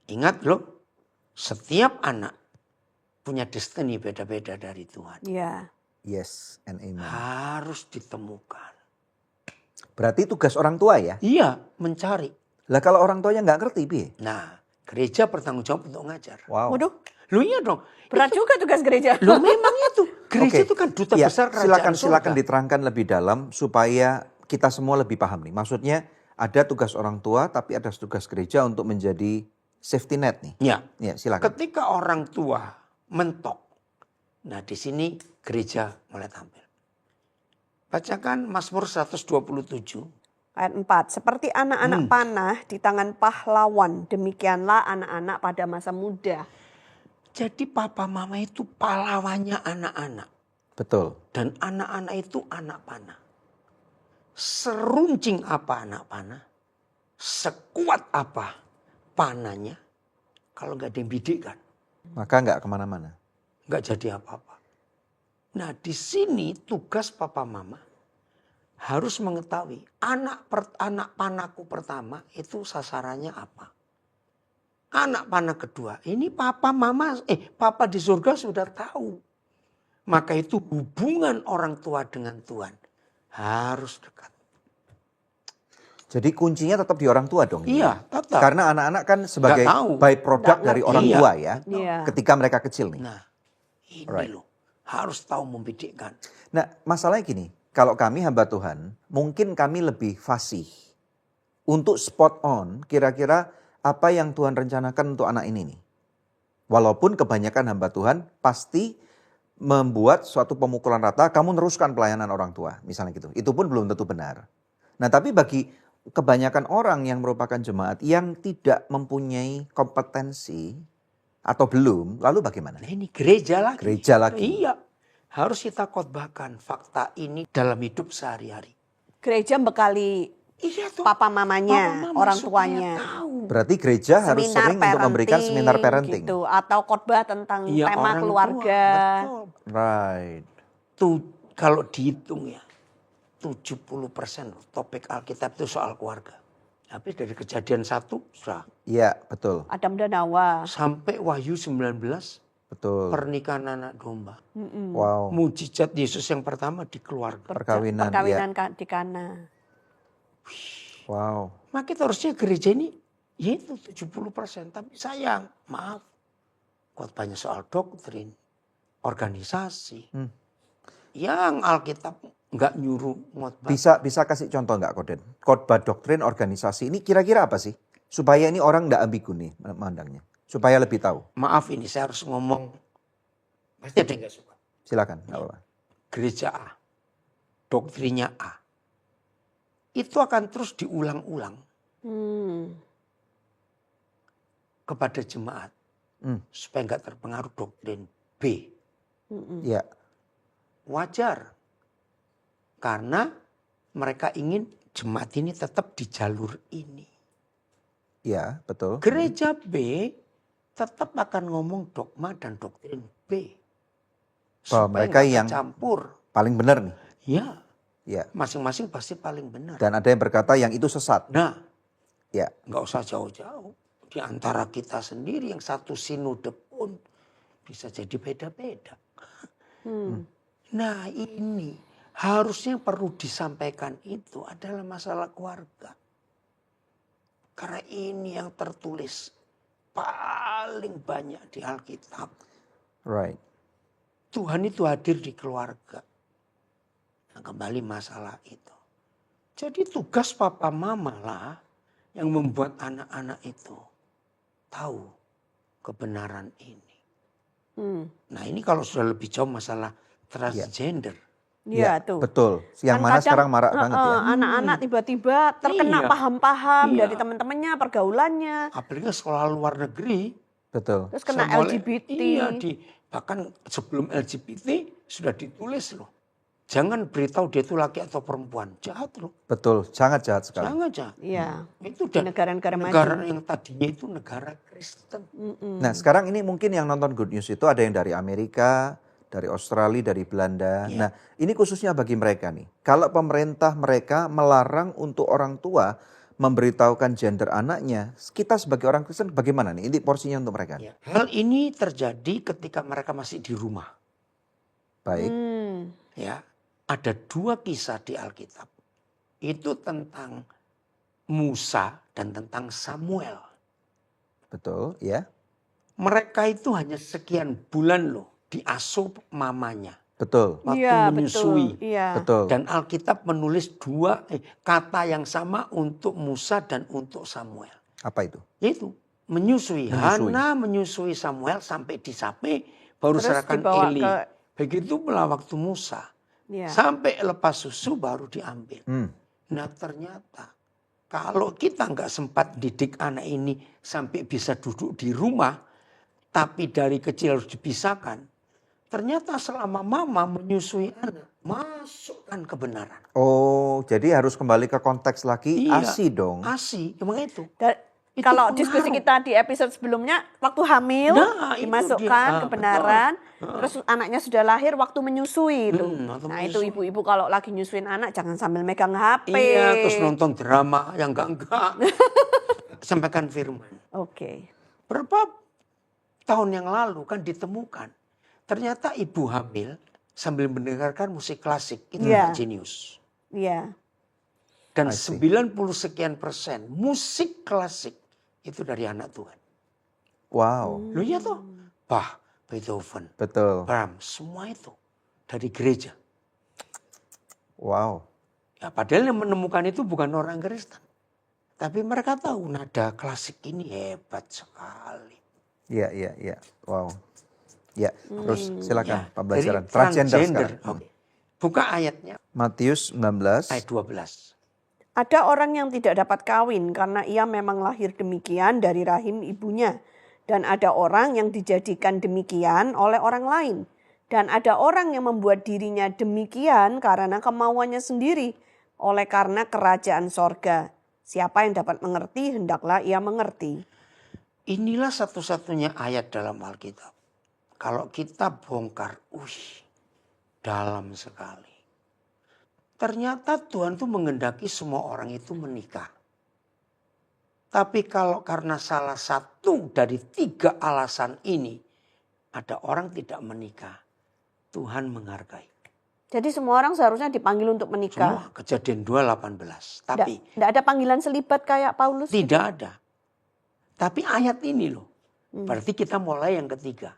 S1: Ingat loh, setiap anak punya destiny beda-beda dari Tuhan.
S3: Iya.
S2: Yes and amen.
S1: Harus ditemukan.
S2: Berarti tugas orang tua ya?
S1: Iya, mencari.
S2: Lah kalau orang tuanya nggak ngerti, piye?
S1: Nah, gereja bertanggung jawab untuk ngajar.
S2: Wow.
S3: Waduh,
S1: Lu iya dong.
S3: berat juga tugas gereja.
S1: Lu memang itu. Gereja
S2: Oke.
S1: itu kan duta
S2: Ya,
S1: besar kerajaan
S2: silakan
S1: surga.
S2: diterangkan lebih dalam supaya kita semua lebih paham nih. Maksudnya ada tugas orang tua tapi ada tugas gereja untuk menjadi safety net nih.
S1: Ya,
S2: Ya, silakan.
S1: ketika orang tua mentok. Nah, di sini gereja mulai tampil. Bacakan Mazmur 127.
S3: Ayat 4, seperti anak-anak panah di tangan pahlawan, demikianlah anak-anak pada masa muda.
S1: Jadi papa mama itu pahlawannya anak-anak.
S2: Betul.
S1: Dan anak-anak itu anak panah. Seruncing apa anak panah, sekuat apa panahnya kalau nggak ada yang bidikkan.
S2: Maka nggak kemana-mana.
S1: Nggak jadi apa-apa. Nah di sini tugas papa mama harus mengetahui anak panahku pertama itu sasarannya apa. Anak panah kedua ini papa di surga sudah tahu. Maka itu hubungan orang tua dengan Tuhan harus dekat.
S2: Jadi kuncinya tetap di orang tua dong.
S1: Iya, tetap.
S2: Karena anak-anak kan sebagai
S1: Nggak tahu.
S2: byproduct
S3: Nggak
S2: dari
S3: ngerti.
S2: orang
S1: Iya.
S2: tua ya.
S3: Iya.
S2: Ketika mereka kecil nih.
S1: Nah ini
S2: Right.
S1: loh harus tahu membidikkan.
S2: Nah, masalahnya gini, kalau kami hamba Tuhan, mungkin kami lebih fasih untuk spot on kira-kira apa yang Tuhan rencanakan untuk anak ini nih. Walaupun kebanyakan hamba Tuhan pasti membuat suatu pemukulan rata, kamu teruskan pelayanan orang tua, misalnya gitu. Itu pun belum tentu benar. Nah, tapi bagi kebanyakan orang yang merupakan jemaat yang tidak mempunyai kompetensi atau belum, lalu bagaimana?
S1: Nah ini gereja lagi.
S2: Gereja lagi.
S1: Iya. Harus kita khotbahkan fakta ini dalam hidup sehari-hari.
S3: Gereja bekali
S1: Iya tuh.
S3: papa mamanya,
S1: Papa mama
S3: orang
S1: supaya
S3: tuanya.
S1: tahu.
S2: Berarti gereja harus sering untuk memberikan seminar parenting.
S3: gitu, atau khotbah tentang
S1: Iya,
S3: tema
S1: orang
S3: keluarga.
S1: tua, betul.
S2: Right.
S1: Kalau dihitung ya 70% topik Alkitab itu soal keluarga. Habis dari Kejadian 1 sudah
S2: Iya, betul.
S3: Adam dan Hawa.
S1: sampai Wahyu 19
S2: Betul.
S1: pernikahan anak domba.
S2: Wow.
S1: Mujizat Yesus yang pertama di keluarga.
S2: Perkawinan. Iya.
S3: Perkawinan di Kana.
S2: Wow.
S1: Maka kita harusnya gereja ini yaitu 70%. Tapi sayang, maaf. Khotbahnya soal doktrin, organisasi. Yang Alkitab nggak nyuruh khotbah.
S2: Bisa kasih contoh nggak, Koden? Khotbah doktrin organisasi ini kira-kira apa sih? Supaya ini orang nggak ambigu nih memandangnya. Supaya lebih tahu.
S1: Maaf ini saya harus ngomong. Pasti ada yang nggak suka.
S2: Silakan, nggak apa-apa.
S1: Gereja A, doktrinnya A. Itu akan terus diulang-ulang kepada jemaat. Supaya nggak terpengaruh doktrin B.
S2: Iya.
S1: Wajar. Karena mereka ingin jemaat ini tetap di jalur ini.
S2: Iya, betul.
S1: Gereja B tetap akan ngomong dogma dan doktrin B.
S2: Bahwa mereka
S1: nggak
S2: yang
S1: campur.
S2: paling benar nih.
S1: Ya,
S2: Iya.
S1: masing-masing pasti paling benar.
S2: Dan ada yang berkata yang itu sesat.
S1: Nah,
S2: Iya.
S1: nggak usah jauh-jauh. Di antara kita sendiri yang satu sinode pun bisa jadi beda-beda. Nah ini harusnya perlu disampaikan itu adalah masalah keluarga. Karena ini yang tertulis paling banyak di Alkitab.
S2: Right.
S1: Tuhan itu hadir di keluarga. Nah, kembali masalah itu. Jadi tugas papa mama lah yang membuat anak-anak itu tahu kebenaran ini. Nah ini kalau sudah lebih jauh masalah transgender.
S3: Iya tuh.
S2: Betul. Yang
S3: Kan
S2: mana
S3: kadang,
S2: sekarang marak banget ya.
S3: Anak-anak tiba-tiba terkena
S1: Iya.
S3: paham-paham
S1: Iya.
S3: dari teman-temannya, pergaulannya.
S1: Apalagi sekolah luar negeri.
S2: Betul.
S3: Terus kena
S1: Semua-
S3: LGBT.
S1: Iya, bahkan sebelum LGBT sudah ditulis loh. Jangan beritahu dia itu laki atau perempuan. Jahat loh.
S2: Betul. Sangat jahat sekali.
S1: Jangan jahat.
S3: Iya.
S1: Itu
S3: Di
S1: udah
S3: negara-negara maju.
S1: negara yang tadinya itu negara Kristen.
S2: Nah, sekarang ini mungkin yang nonton Good News itu ada yang dari Amerika, dari Australia, dari Belanda.
S1: Iya.
S2: Nah, ini khususnya bagi mereka nih. Kalau pemerintah mereka melarang untuk orang tua memberitahukan gender anaknya, kita sebagai orang Kristen bagaimana nih? Ini porsinya untuk mereka.
S1: Ya. Hal ini terjadi ketika mereka masih di rumah.
S2: Baik.
S1: Ya, ada 2 kisah di Alkitab. Itu tentang Musa dan tentang Samuel.
S2: Betul, ya.
S1: Mereka itu hanya sekian bulan loh diasuh mamanya.
S2: Betul.
S1: Waktu
S3: Iya,
S1: menyusui.
S3: betul. Iya.
S2: Betul.
S1: Dan Alkitab menulis 2 kata yang sama untuk Musa dan untuk Samuel.
S2: Apa itu?
S1: Yaitu menyusui.
S2: Menyusui.
S1: Hana menyusui Samuel sampai disapai baru
S3: Terus
S1: serahkan
S3: dibawa
S1: Eli.
S3: ke-
S1: Begitu pula waktu Musa.
S3: Iya.
S1: Sampai lepas susu baru diambil.
S2: Hmm.
S1: Nah ternyata kalau kita nggak sempat didik anak ini sampai bisa duduk di rumah, tapi dari kecil harus dipisahkan. Ternyata selama mama menyusui anak, masukkan kebenaran.
S2: Oh, jadi harus kembali ke konteks lagi
S1: Iya.
S2: ASI dong.
S1: ASI, emang itu. Itu
S3: Kalau diskusi
S1: pengaruh.
S3: kita di episode sebelumnya, waktu hamil
S1: Nah, itu
S3: dimasukkan
S1: dia.
S3: kebenaran,
S1: Betul.
S3: terus anaknya sudah lahir waktu menyusui itu.
S1: Waktu
S3: Nah itu
S1: menyusui.
S3: ibu-ibu kalau lagi nyusuin anak jangan sambil megang HP.
S1: Iya, terus nonton drama yang enggak. Sampaikan firman.
S3: Oke.
S1: Berapa tahun yang lalu kan ditemukan. Ternyata ibu hamil sambil mendengarkan musik klasik. Itu
S3: Iya.
S1: nggak jenius.
S3: Iya.
S1: Dan
S2: I see.
S1: 90 sekian persen musik klasik itu dari anak Tuhan.
S2: Wow,
S1: Loh iya toh. Bach, Beethoven,
S2: betul.
S1: Brahms, semua itu dari gereja.
S2: Wow.
S1: Ya, padahal yang menemukan itu bukan orang Kristen. Tapi mereka tahu nada klasik ini hebat sekali.
S2: Iya, iya, iya. Wow. Ya, terus silakan
S1: Ya,
S2: pembelajaran
S1: jadi
S2: transgender sekarang.
S1: Oke. Buka ayatnya
S2: Matius 19.
S1: ayat 12.
S3: Ada orang yang tidak dapat kawin karena ia memang lahir demikian dari rahim ibunya. Dan ada orang yang dijadikan demikian oleh orang lain. Dan ada orang yang membuat dirinya demikian karena kemauannya sendiri. Oleh karena kerajaan sorga. Siapa yang dapat mengerti, hendaklah ia mengerti.
S1: Inilah satu-satunya ayat dalam Alkitab. Kalau kita bongkar, dalam sekali. Ternyata Tuhan tuh menghendaki semua orang itu menikah. Tapi kalau karena salah satu dari 3 alasan ini, ada orang tidak menikah, Tuhan menghargai.
S3: Jadi semua orang seharusnya dipanggil untuk menikah.
S1: Semua Kejadian 2:18. Tapi
S3: Tidak ada panggilan selibat kayak Paulus.
S1: tidak ada. Tapi ayat ini loh. Berarti kita mulai yang ketiga.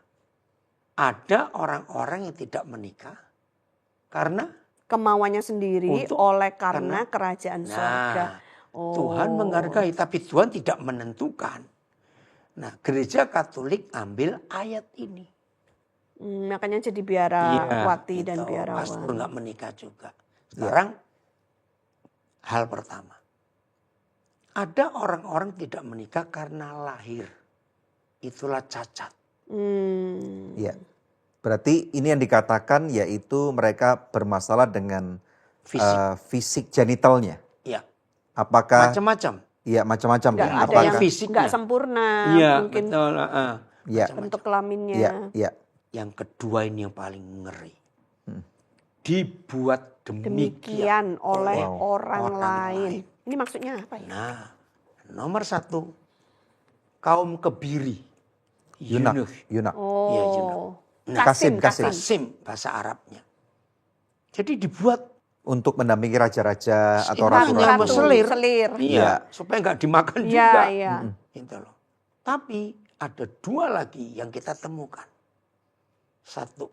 S1: Ada orang-orang yang tidak menikah karena
S3: Kemauannya sendiri karena kerajaan sorga.
S1: Tuhan menghargai, tapi Tuhan tidak menentukan. Nah, gereja Katolik ambil ayat ini.
S3: Makanya jadi biarawati dan biarawan.
S1: Pastor nggak menikah juga. Sekarang hal pertama. Ada orang-orang tidak menikah karena lahir. Itulah cacat.
S2: Ya. Berarti ini yang dikatakan yaitu mereka bermasalah dengan fisik genitalnya.
S1: Iya.
S2: Apakah
S1: Macam-macam.
S2: Iya, macam-macam ya.
S3: Nggak ada
S2: Apakah
S3: yang
S1: fisiknya.
S3: nggak sempurna,
S1: Iya,
S3: mungkin
S1: betul.
S2: ya,
S1: Macam-macam.
S3: bentuk kelaminnya.
S2: ya, ya.
S1: Yang kedua ini yang paling ngeri. Dibuat demikian
S3: Demikian oleh orang
S1: orang
S3: lain.
S1: lain.
S3: Ini maksudnya apa ya?
S1: Nah, nomor 1, kaum kebiri.
S2: Yunak,
S1: Eunuch.
S2: Yunak.
S1: Iya, eunuch.
S3: Oh,
S1: Nah,
S2: Kasim.
S1: Kasim bahasa Arabnya. Jadi dibuat
S2: Untuk mendampingi raja-raja atau
S1: Ratu.
S2: ratu-ratu.
S1: Selir.
S3: Selir.
S1: Iya, supaya nggak dimakan
S3: Iya,
S1: juga.
S3: iya.
S1: Gitu loh. Tapi ada 2 lagi yang kita temukan. 1,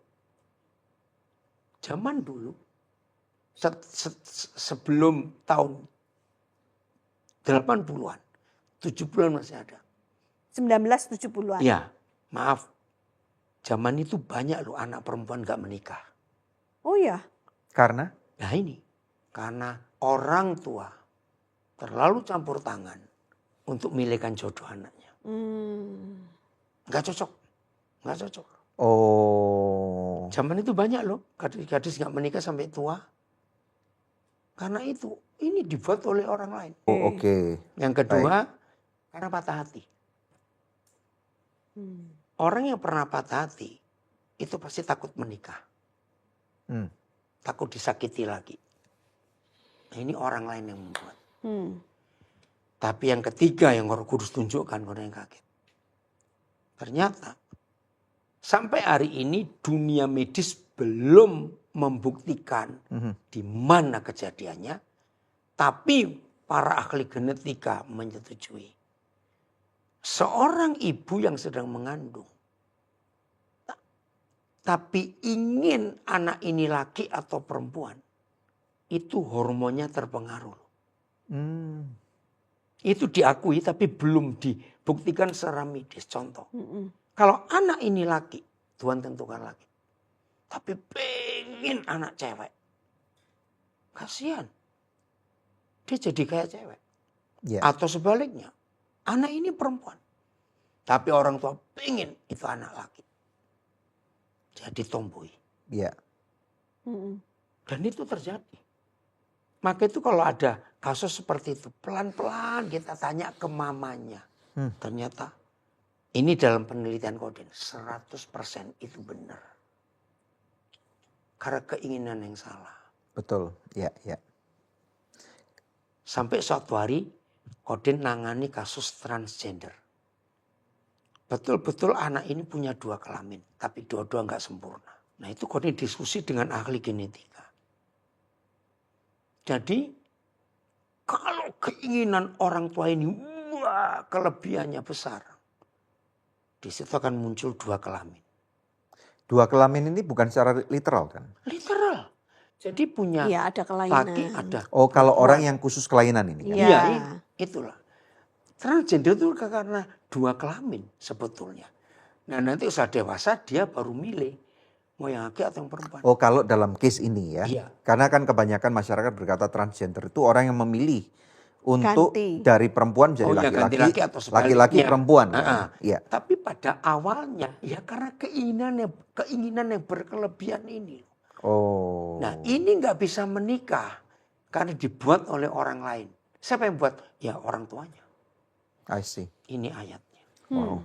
S1: zaman dulu sebelum tahun 80-an, 70-an masih ada.
S3: 1970-an.
S1: Iya, maaf. Zaman itu banyak loh anak perempuan nggak menikah.
S3: Oh ya.
S2: Karena
S1: Nah ini, karena orang tua terlalu campur tangan untuk milihkan jodoh anaknya. Nggak cocok, nggak cocok.
S2: oh,
S1: Zaman itu banyak loh gadis-gadis nggak menikah sampai tua. Karena itu, ini dibuat oleh orang lain.
S2: oke.
S1: Yang kedua, karena patah hati. Orang yang pernah patah hati, itu pasti takut menikah. Takut disakiti lagi. Nah, ini orang lain yang membuat. Tapi yang ketiga yang Roh Kudus tunjukkan, orang yang kaget. Ternyata sampai hari ini dunia medis belum membuktikan di mana kejadiannya. Tapi para ahli genetika menyetujui. Seorang ibu yang sedang mengandung. Tapi ingin anak ini laki atau perempuan. Itu hormonnya terpengaruh. Itu diakui tapi belum dibuktikan secara medis. Contoh. Kalau anak ini laki, Tuhan tentukan laki. Tapi pengen anak cewek. Kasihan. Dia jadi kayak cewek.
S2: Ya.
S1: Atau sebaliknya. Anak ini perempuan. Tapi orang tua pengen itu anak laki. Jadi tomboy.
S2: Ya.
S1: Dan itu terjadi. Maka itu kalau ada kasus seperti itu, pelan-pelan kita tanya ke mamanya. Ternyata ini dalam penelitian Koden 100% itu benar. Karena keinginan yang salah.
S2: Betul, ya, ya.
S1: Sampai suatu hari Koden nangani kasus transgender. Betul-betul anak ini punya 2 kelamin, tapi dua-dua nggak sempurna. Nah itu Koden diskusi dengan ahli genetika. Jadi kalau keinginan orang tua ini, wah kelebihannya besar. Di situ akan muncul 2 kelamin.
S2: 2 kelamin ini bukan secara literal kan?
S1: Literal. Jadi punya
S3: Iya, ada kelainan.
S1: laki ada.
S2: Oh, kalau
S1: perempuan.
S2: orang yang khusus kelainan ini kan?
S3: Iya.
S1: Iya, itulah. Transgender itu karena 2 kelamin sebetulnya. Nah nanti usaha dewasa dia baru milih mau yang laki atau yang perempuan.
S2: Oh, kalau dalam case ini ya.
S1: Iya.
S2: Karena kan kebanyakan masyarakat berkata transgender itu orang yang memilih untuk
S3: Ganti.
S2: dari perempuan menjadi
S1: Oh, ya, ganti
S2: laki-laki,
S1: laki atau sebaliknya.
S2: laki-laki perempuan.
S1: Ah, ah.
S2: Kan? Iya.
S1: Tapi pada awalnya ya karena keinginan yang berkelebihan ini.
S2: Oh.
S1: Nah ini nggak bisa menikah karena dibuat oleh orang lain. Siapa yang buat? Ya orang tuanya.
S2: I see.
S1: Ini ayatnya.
S2: Wow.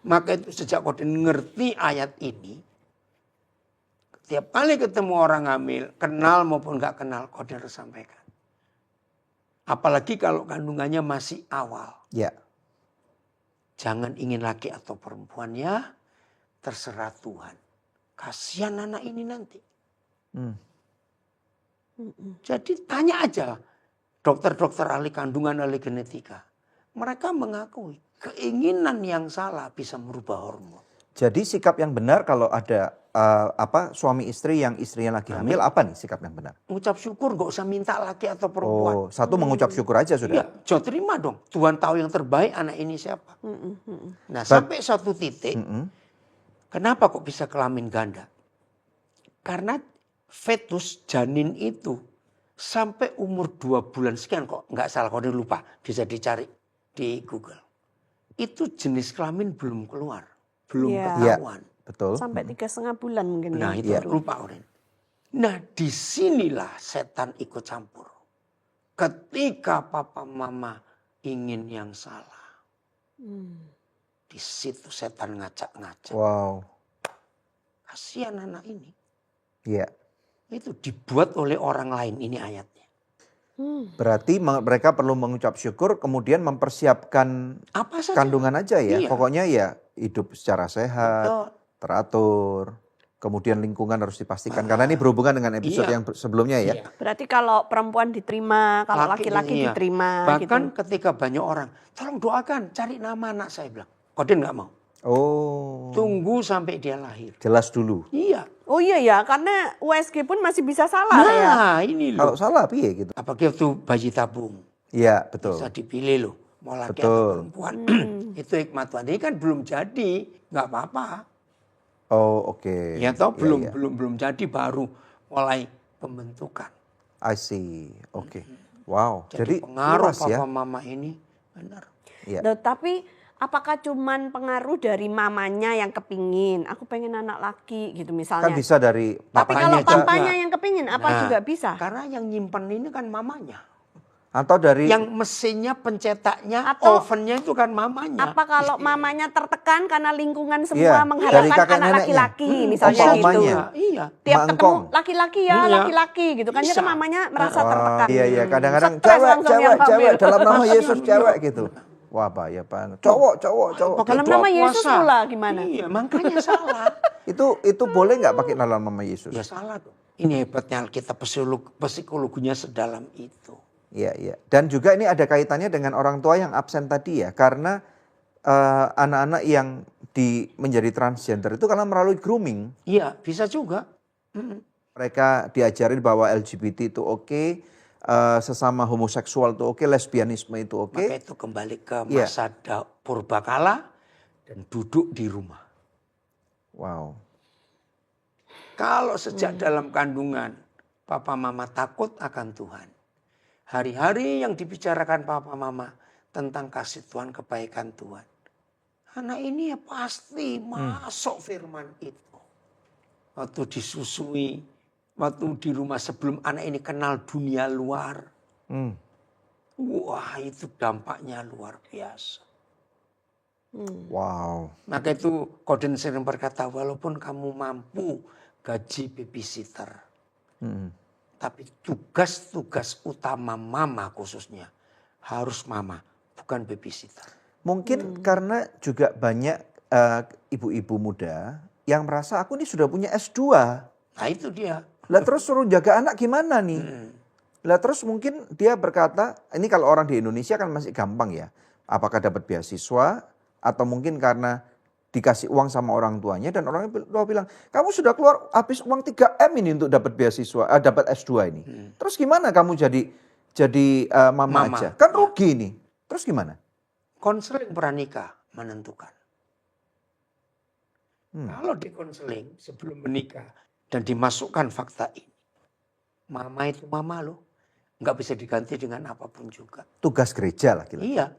S1: Maka itu sejak Koden ngerti ayat ini, tiap kali ketemu orang hamil, kenal maupun nggak kenal, Koden harus sampaikan. Apalagi kalau kandungannya masih awal.
S2: Ya.
S1: Jangan ingin laki atau perempuan ya, terserah Tuhan. Kasihan anak ini nanti.
S2: Hmm.
S1: Jadi tanya aja dokter-dokter ahli kandungan, ahli genetika. Mereka mengakui keinginan yang salah bisa merubah hormon.
S2: Jadi sikap yang benar kalau ada suami istri yang istrinya lagi hamil, apa nih sikap yang benar?
S1: Mengucap syukur gak usah minta laki atau perempuan.
S2: Oh, satu mengucap syukur aja
S1: Iya,
S2: sudah.
S1: jauh terima dong. Tuhan tahu yang terbaik anak ini siapa. Nah sampai suatu titik, kenapa kok bisa kelamin ganda? Karena fetus janin itu sampai umur 2 bulan sekian kok nggak salah, kalau lupa bisa dicari di Google. Itu jenis kelamin belum keluar, belum
S3: Iya.
S1: ketahuan.
S2: Betul.
S3: Sampai 3,5 bulan mungkin.
S1: Nah
S3: ya.
S1: itu lupa Oren. Nah disinilah setan ikut campur. Ketika papa mama ingin yang salah. Di situ setan ngacak-ngacak.
S2: Wow.
S1: Kasihan anak ini.
S2: Iya.
S1: Itu dibuat oleh orang lain, ini ayatnya.
S2: Berarti mereka perlu mengucap syukur, kemudian mempersiapkan
S1: Apa saja.
S2: kandungan aja ya.
S1: Iya.
S2: Pokoknya ya hidup secara sehat,
S1: Betul.
S2: teratur. Kemudian lingkungan harus dipastikan. Karena ini berhubungan dengan episode
S1: Iya.
S2: yang sebelumnya ya.
S1: Iya.
S3: Berarti kalau perempuan diterima, kalau laki-laki
S1: Iya.
S3: diterima.
S1: Bahkan
S3: gitu.
S1: ketika banyak orang, tolong doakan, cari nama anak saya bilang. Koden nggak mau.
S2: Oh.
S1: Tunggu sampai dia lahir.
S2: Jelas dulu.
S1: Iya.
S3: Oh iya ya, karena USG pun masih bisa salah ya.
S1: Nah ini
S2: Kalau
S1: loh.
S2: salah piye gitu.
S1: Apalagi itu bayi tabung.
S2: Iya, betul.
S1: Bisa dipilih loh. Mau laki
S2: Betul.
S1: atau perempuan. Itu hikmat Tuhan. Ini kan belum jadi. Nggak apa-apa.
S2: Oh, oke.
S1: Ya toh
S2: Iya, iya.
S1: belum jadi baru mulai pembentukan.
S2: I see. Oke. Wow.
S1: Jadi,
S2: Jadi
S1: pengaruh
S2: luas
S1: papa
S2: ya.
S1: mama ini benar.
S2: Iya.
S3: Loh, tapi apakah cuman pengaruh dari mamanya yang kepingin, aku pengen anak laki gitu
S2: Kan
S3: misalnya.
S2: bisa dari
S3: Tapi
S1: Papanya
S3: kalau
S1: juga.
S3: papanya yang kepingin, apa
S1: Nah,
S3: juga bisa?
S1: Karena yang nyimpen ini kan mamanya.
S2: atau dari
S1: Yang mesinnya, pencetaknya,
S3: Atau-
S1: ovennya itu kan mamanya.
S3: Apa kalau mamanya tertekan karena lingkungan
S2: Iya,
S3: semua
S2: dari
S3: mengharapkan
S2: kakek
S3: anak
S2: neneknya.
S3: laki-laki misalnya gitu.
S2: Opa-opanya.
S1: Iya.
S3: Tiap
S2: Mak
S3: ketemu
S2: engkong.
S3: laki-laki ya,
S1: Iya.
S3: laki-laki gitu kan. Ya
S1: Bisa.
S3: kan mamanya merasa
S2: Wah,
S3: tertekan.
S2: iya iya kadang-kadang
S3: Stres
S2: cewek
S3: langsung yang
S2: cewek cewek
S3: hamil.
S2: dalam nama
S1: Kasihan
S2: Yesus
S1: juga.
S2: cewek gitu. Wah bahaya banget. Cowok cowok cowok.
S1: Pakai
S3: Dalam
S1: doa
S3: nama Yesus
S1: puasa.
S3: pula gimana?
S1: Iya, makanya salah.
S2: Itu boleh nggak pakai dalam nama Yesus?
S1: Ya salah dong. Ini hebatnya Alkitab, psikologinya sedalam itu.
S2: Iya iya. Dan juga ini ada kaitannya dengan orang tua yang absen tadi ya, karena anak-anak yang menjadi transgender itu karena melalui grooming.
S1: Iya, bisa juga.
S2: Mereka diajarin bahwa LGBT itu oke, sesama homoseksual itu oke, lesbianisme itu oke.
S1: Maka itu kembali ke
S2: Iya.
S1: masa purbakala dan duduk di rumah.
S2: Wow.
S1: Kalau sejak dalam kandungan papa mama takut akan Tuhan. Hari-hari yang dibicarakan papa mama tentang kasih Tuhan, kebaikan Tuhan. Anak ini ya pasti masuk firman itu. Waktu disusui, waktu di rumah sebelum anak ini kenal dunia luar.
S2: Hmm.
S1: Wah itu dampaknya luar biasa.
S2: Wow.
S1: Maka itu Koden sering berkata, walaupun kamu mampu gaji babysitter, tapi tugas-tugas utama mama khususnya harus mama, bukan babysitter.
S2: Mungkin karena juga banyak ibu-ibu muda yang merasa aku ini sudah punya S2.
S1: Nah itu dia.
S2: Lah terus suruh jaga anak gimana nih? Lah terus mungkin dia berkata, ini kalau orang di Indonesia kan masih gampang ya. Apakah dapat beasiswa atau mungkin karena dikasih uang sama orang tuanya dan orang tua bilang, kamu sudah keluar habis uang 3M ini untuk dapat beasiswa, dapat S2 ini. Terus gimana kamu jadi mama aja? Kan rugi nih. Terus gimana?
S1: Konseling pranikah menentukan. Kalau di konseling sebelum menikah dan dimasukkan fakta ini, mama itu mama loh, nggak bisa diganti dengan apapun juga.
S2: Tugas gereja lah.
S1: Iya,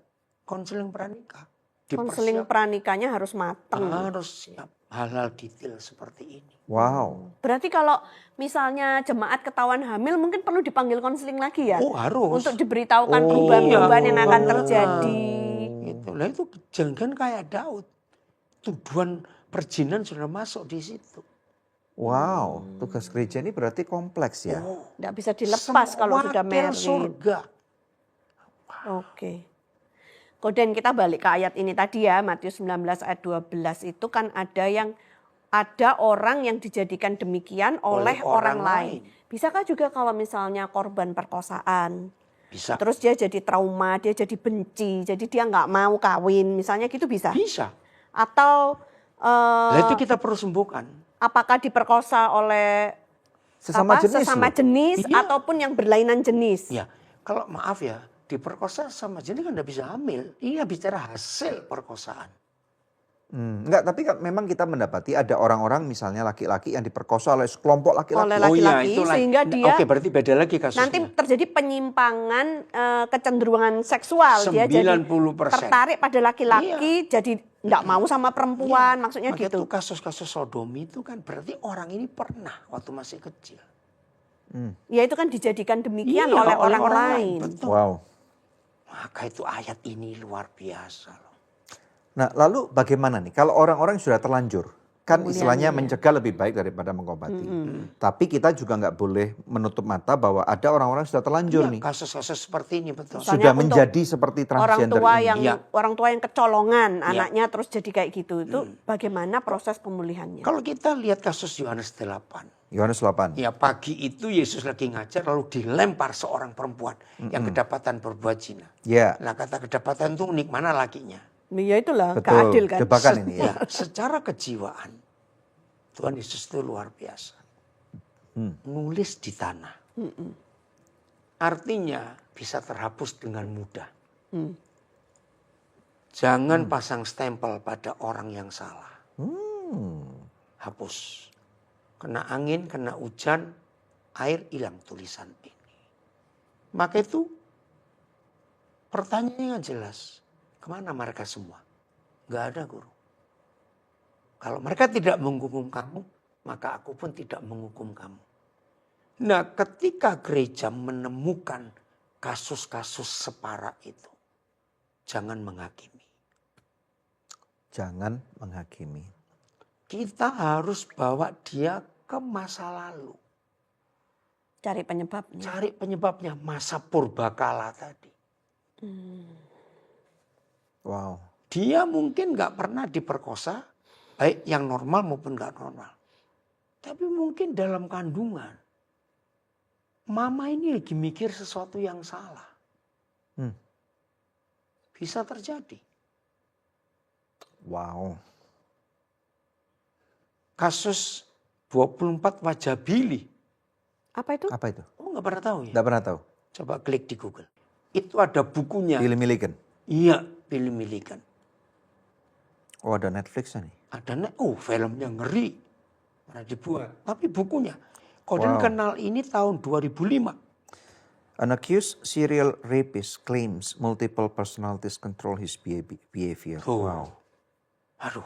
S1: konseling pranikah.
S3: Konseling pranikahnya harus matang.
S1: Harus siap hal-hal detail seperti ini.
S2: Wow.
S3: Berarti kalau misalnya jemaat ketahuan hamil mungkin perlu dipanggil konseling lagi ya?
S1: Oh harus.
S3: Untuk diberitahukan perubahan-perubahan yang akan terjadi.
S1: Lah itu jangan kayak Daud. Tuduhan perjinan sudah masuk di situ.
S2: Wow, tugas gereja ini berarti kompleks ya.
S3: Nggak bisa dilepas kalau sudah married.
S1: Surga.
S3: Oke. Kemudian kita balik ke ayat ini tadi ya, Matius 19 ayat 12 itu kan ada orang yang dijadikan demikian oleh orang lain. Bisakah juga kalau misalnya korban perkosaan?
S1: Bisa.
S3: Terus dia jadi trauma, dia jadi benci, jadi dia nggak mau kawin, misalnya gitu bisa?
S1: Bisa.
S3: Atau
S1: Lah itu kita perlu sembuhkan.
S3: apakah diperkosa oleh
S2: Sesama
S3: jenis
S1: Iya.
S3: ataupun yang berlainan jenis?
S1: Ya, kalau maaf ya, diperkosa sama jenis kan nggak bisa hamil. Ini bicara hasil perkosaan.
S2: Enggak, tapi kan memang kita mendapati ada orang-orang misalnya laki-laki yang diperkosa oleh sekelompok laki-laki.
S3: Oleh laki-laki,
S1: itu
S3: sehingga dia
S1: Oke, berarti beda lagi kasusnya.
S3: nanti terjadi penyimpangan kecenderungan seksual. Dia jadi
S1: 90%.
S3: tertarik pada laki-laki, jadi nggak mau sama perempuan, maksudnya
S1: Maka
S3: gitu.
S1: itu kasus-kasus sodomi itu kan berarti orang ini pernah waktu masih kecil.
S3: Ya itu kan dijadikan demikian
S1: Iya,
S3: oleh orang lain.
S1: Betul.
S2: Wow.
S1: Maka itu ayat ini luar biasa loh.
S2: Nah, lalu bagaimana nih kalau orang-orang sudah terlanjur? Kan istilahnya mencegah lebih baik daripada mengobati. Tapi kita juga nggak boleh menutup mata bahwa ada orang-orang sudah terlanjur
S1: Iya,
S2: nih.
S1: kasus-kasus seperti ini betul.
S3: Misalnya
S2: Sudah
S3: untuk
S2: menjadi seperti transgender ini.
S3: Orang tua yang kecolongan, anaknya terus jadi kayak gitu. Itu bagaimana proses pemulihannya?
S1: Kalau kita lihat kasus Yohanes 8.
S2: Yohanes 8.
S1: Ya pagi itu Yesus lagi ngajar lalu dilempar seorang perempuan yang kedapatan berbuat zina.
S2: Ya,
S1: Nah kata kedapatan itu unik, mana lakinya?
S3: Ya itulah,
S2: betul.
S3: gak adil kan?
S2: Jebakan ini ya.
S1: Secara kejiwaan Tuhan Yesus itu luar biasa. Nulis di tanah. Artinya bisa terhapus dengan mudah. Jangan pasang stempel pada orang yang salah. Hapus. Kena angin, kena hujan, air hilang tulisan ini. Maka itu pertanyaannya jelas. Kemana mereka semua? Gak ada guru. Kalau mereka tidak menghukum kamu, maka aku pun tidak menghukum kamu. Nah ketika gereja menemukan kasus-kasus separah itu, jangan menghakimi.
S2: Jangan menghakimi.
S1: Kita harus bawa dia ke masa lalu.
S3: Cari penyebabnya.
S1: Cari penyebabnya, masa purbakala tadi.
S2: Wow.
S1: Dia mungkin gak pernah diperkosa, baik yang normal maupun gak normal. Tapi mungkin dalam kandungan, mama ini lagi mikir sesuatu yang salah. Bisa terjadi.
S2: Wow.
S1: Kasus 24 wajah Billy.
S3: Apa itu?
S2: Apa itu?
S1: Oh gak pernah tahu ya?
S2: Tidak pernah tahu.
S1: Coba klik di Google. Itu ada bukunya.
S2: Billy Milligan.
S1: Iya, Billy Milligan.
S2: Oh, ada Netflix nih.
S1: Ada filmnya ngeri. Pernah dibuat. Tapi bukunya. Koden kenal ini tahun 2005.
S2: An accused serial rapist claims multiple personalities control his behavior. Wow.
S1: Aduh.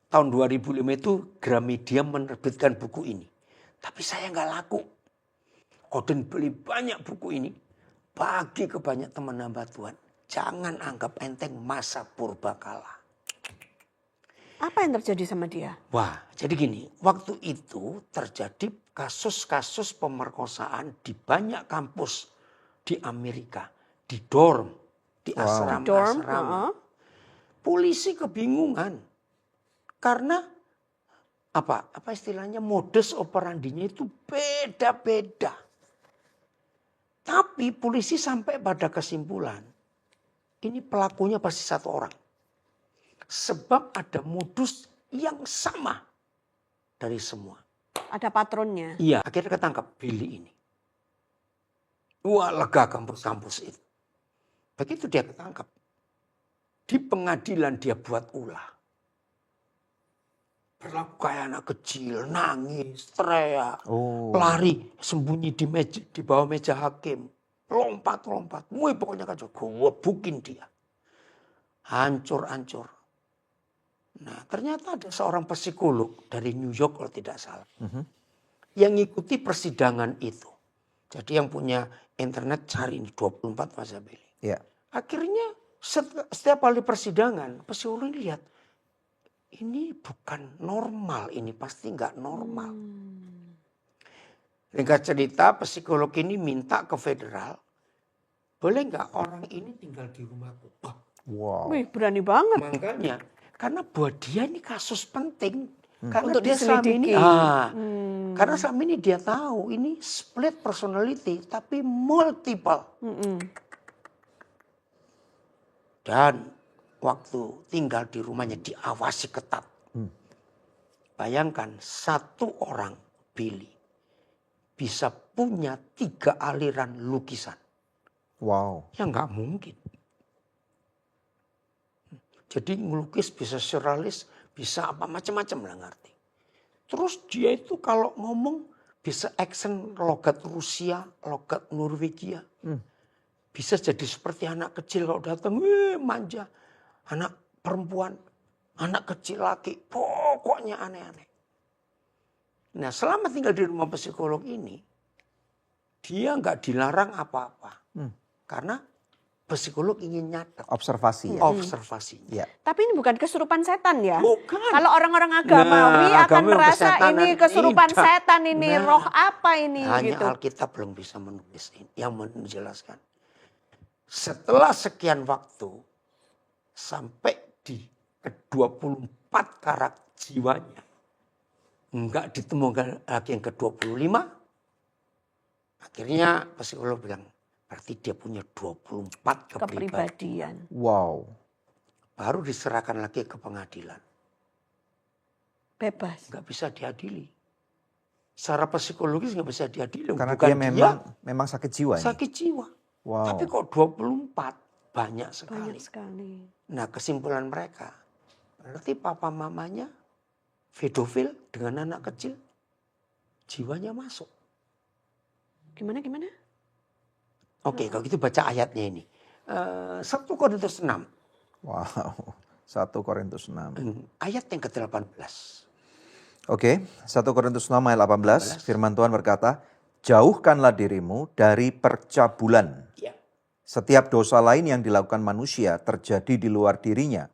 S1: Tahun 2005 itu Gramedia menerbitkan buku ini. Tapi saya nggak laku. Koden beli banyak buku ini. Bagi ke banyak teman hamba Tuhan. Jangan anggap enteng masa purbakala.
S3: Apa yang terjadi sama dia?
S1: Wah, jadi gini, waktu itu terjadi kasus-kasus pemerkosaan di banyak kampus di Amerika, di dorm, di
S2: Wow.
S3: Dorm,
S1: asrama-asrama. Polisi kebingungan karena apa istilahnya modus operandinya itu beda-beda. Tapi polisi sampai pada kesimpulan ini pelakunya pasti satu orang. Sebab ada modus yang sama dari semua.
S3: Ada patronnya.
S1: Iya, akhirnya ketangkap Billy ini. Wah, lega kampus-kampus itu. Begitu dia ketangkap. Di pengadilan dia buat ulah. Berlaku kayak anak kecil, nangis, teriak, lari, sembunyi di bawah meja hakim. Lompat-lompat. Wih, pokoknya kacau. Gue bukin dia. Hancur-hancur. Nah, ternyata ada seorang psikolog dari New York kalau tidak salah. Yang ngikuti persidangan itu. Jadi yang punya internet cari ini 24 Fasa Billy.
S2: Ya. Akhirnya
S1: Setiap kali persidangan, psikolog lihat ini bukan normal, ini pasti nggak normal. Ringkas cerita, psikolog ini minta ke federal, boleh nggak orang ini tinggal di rumahku?
S2: Wow.
S3: Wih, berani banget.
S1: Makanya, karena buat dia ini kasus penting. Karena
S3: Untuk
S1: dia selama ini,
S3: diselidiki.
S1: karena selama ini dia tahu ini split personality, tapi multiple. Dan waktu tinggal di rumahnya diawasi ketat. Bayangkan satu orang Billy bisa punya 3 aliran lukisan.
S2: Wow.
S1: Ya nggak mungkin. Jadi ngelukis bisa surrealis, bisa apa macam-macam lah ngerti. Terus dia itu kalau ngomong bisa accent logat Rusia, logat Norwegia. Bisa jadi seperti anak kecil kalau datang, manja. Anak perempuan, anak kecil laki, pokoknya aneh-aneh. Nah selama tinggal di rumah psikolog ini, dia nggak dilarang apa-apa. Karena psikolog ingin nyatet.
S2: Observasi ya.
S1: Observasinya.
S2: Ya.
S3: Tapi ini bukan kesurupan setan ya?
S1: Bukan.
S3: Kalau orang-orang agamawi akan
S1: agamawi
S3: merasa
S1: kesetanan.
S3: ini kesurupan
S1: Tidak.
S3: setan ini, roh apa ini
S1: Hanya
S3: gitu.
S1: Alkitab belum bisa menulis ini, yang menjelaskan. Setelah sekian waktu, sampai di ke-24 karat jiwanya, enggak ditemukan lagi yang ke-25, akhirnya psikolog bilang, berarti dia punya 24 kepribadian.
S3: Kepribadian.
S2: Wow.
S1: Baru diserahkan lagi ke pengadilan.
S3: Bebas.
S1: Enggak bisa diadili. Secara psikologis enggak bisa diadili.
S2: Karena
S1: bukan
S2: dia memang sakit jiwa ini.
S1: sakit jiwa.
S2: Wow.
S1: Tapi kok 24 banyak sekali.
S3: Banyak sekali.
S1: Nah kesimpulan mereka, berarti papa mamanya pedofil dengan anak kecil, jiwanya masuk.
S3: Gimana?
S1: Oke, kalau gitu baca ayatnya ini. 1 Korintus 6.
S2: Wow. 1 Korintus 6.
S1: Ayat yang ke-18.
S2: Oke, 1 Korintus 6 ayat 18, firman Tuhan berkata, jauhkanlah dirimu dari percabulan.
S1: Ya.
S2: Setiap dosa lain yang dilakukan manusia terjadi di luar dirinya.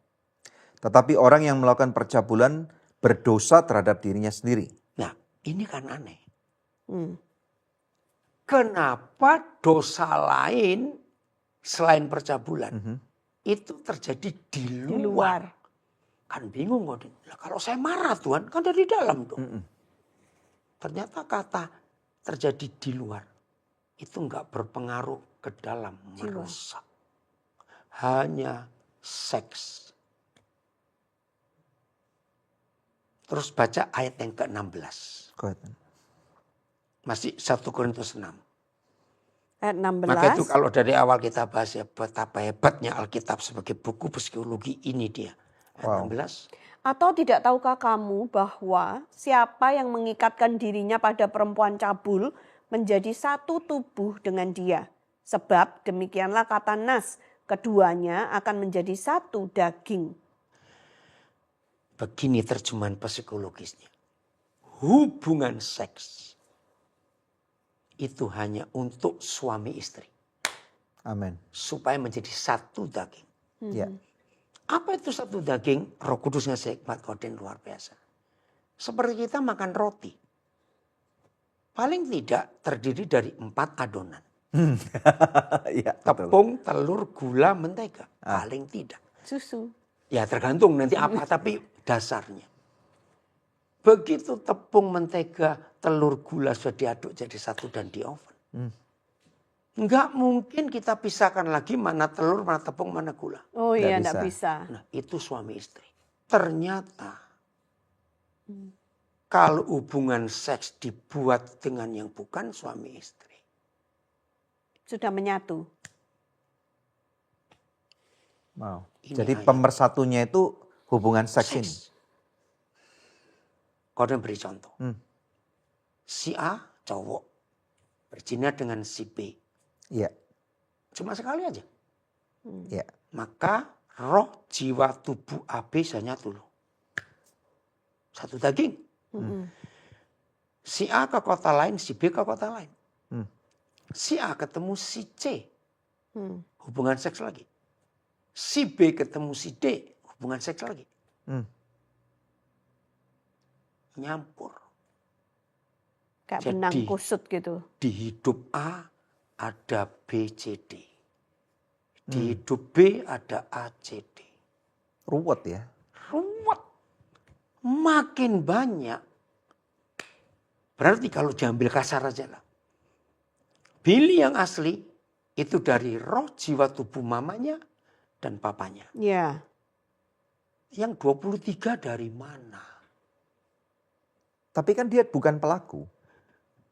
S2: Tetapi orang yang melakukan percabulan berdosa terhadap dirinya sendiri.
S1: Nah, ini kan aneh. Kenapa dosa lain selain percabulan itu terjadi di luar? Kan bingung kok. Nah, kalau saya marah Tuhan, kan dari dalam dong. Ternyata kata terjadi di luar itu enggak berpengaruh ke dalam, merusak. Hanya seks. Terus baca ayat yang ke-16. Masih 1 Korintus 6.
S3: Ayat 16.
S1: Maka itu kalau dari awal kita bahas ya betapa hebatnya Alkitab sebagai buku psikologi, ini dia. Ayat 16.
S3: Atau tidak tahukah kamu bahwa siapa yang mengikatkan dirinya pada perempuan cabul menjadi satu tubuh dengan dia. Sebab demikianlah kata Nas, keduanya akan menjadi satu daging.
S1: Begini terjemahan psikologisnya. Hubungan seks itu hanya untuk suami istri.
S2: Amin.
S1: supaya menjadi satu daging.
S2: Ya.
S1: Apa itu satu daging? Roh Kudus ngasih hikmat koden luar biasa. Seperti kita makan roti. Paling tidak terdiri dari 4 adonan.
S2: Iya, betul.
S1: Tepung, telur, gula, mentega. Paling tidak.
S3: Susu.
S1: Ya tergantung nanti apa, tapi dasarnya. Begitu tepung, mentega, telur, gula sudah diaduk jadi satu dan di oven. Enggak mungkin kita pisahkan lagi mana telur, mana tepung, mana gula.
S3: Oh iya,
S2: Nggak
S3: enggak bisa.
S1: Nah itu suami istri. Ternyata kalau hubungan seks dibuat dengan yang bukan suami istri.
S3: Sudah menyatu.
S2: Wow.
S1: Ini
S2: Jadi
S1: ayat.
S2: pemersatunya itu hubungan seks ini.
S1: Kau beri contoh. Si A cowok berzina dengan si B.
S2: Iya.
S1: Cuma sekali aja.
S2: Iya.
S1: Maka roh, jiwa, tubuh AB bisa nyatu loh. Satu daging. Si A ke kota lain, si B ke kota lain. Si A ketemu si C. Hubungan seks lagi. Si B ketemu si D. Hubungan seks lagi. Nyampur.
S3: Kayak
S1: Jadi,
S3: benang kusut gitu.
S1: Di hidup A ada B, C, D. Di hidup B ada A, C, D.
S2: Ruwet ya.
S1: Ruwet. Makin banyak. Berarti kalau diambil kasar aja lah. Billy yang asli itu dari roh, jiwa, tubuh mamanya dan papanya.
S3: Iya.
S1: Yang 23 dari mana?
S2: Tapi kan dia bukan pelaku.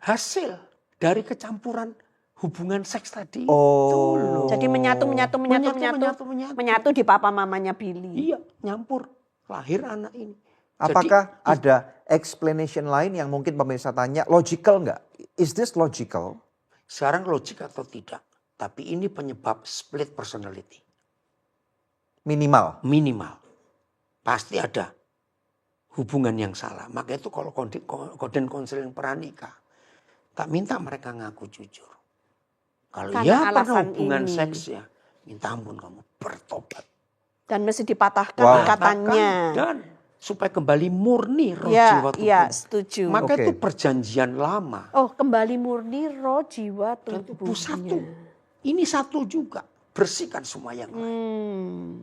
S1: Hasil dari kecampuran hubungan seks tadi.
S2: Oh.
S1: Itu loh.
S3: Jadi menyatu
S1: Menyatu.
S3: di papa mamanya Billy.
S1: Iya, nyampur. Lahir anak ini.
S2: Apakah ada explanation lain yang mungkin pemirsa tanya, logical nggak? Is this logical?
S1: Sekarang logik atau tidak. Tapi ini penyebab split personality.
S2: Minimal.
S1: Minimal. Pasti ada hubungan yang salah. Maka itu kalau koden konseling pranikah, tak minta mereka ngaku jujur. Kalau
S3: Karena
S1: ya pernah
S3: alasan
S1: hubungan
S3: ini.
S1: seks ya, minta ampun kamu bertobat.
S3: Dan mesti dipatahkan
S2: Wow.
S3: ikatannya.
S1: Dan supaya kembali murni roh
S3: Iya,
S1: jiwa tubuh.
S3: iya, setuju.
S1: Maka
S2: Oke.
S1: itu perjanjian lama.
S3: Oh, kembali murni roh, jiwa,
S1: Dan tubuh
S3: tubuhnya.
S1: satu. Ini satu juga. Bersihkan semua yang lain.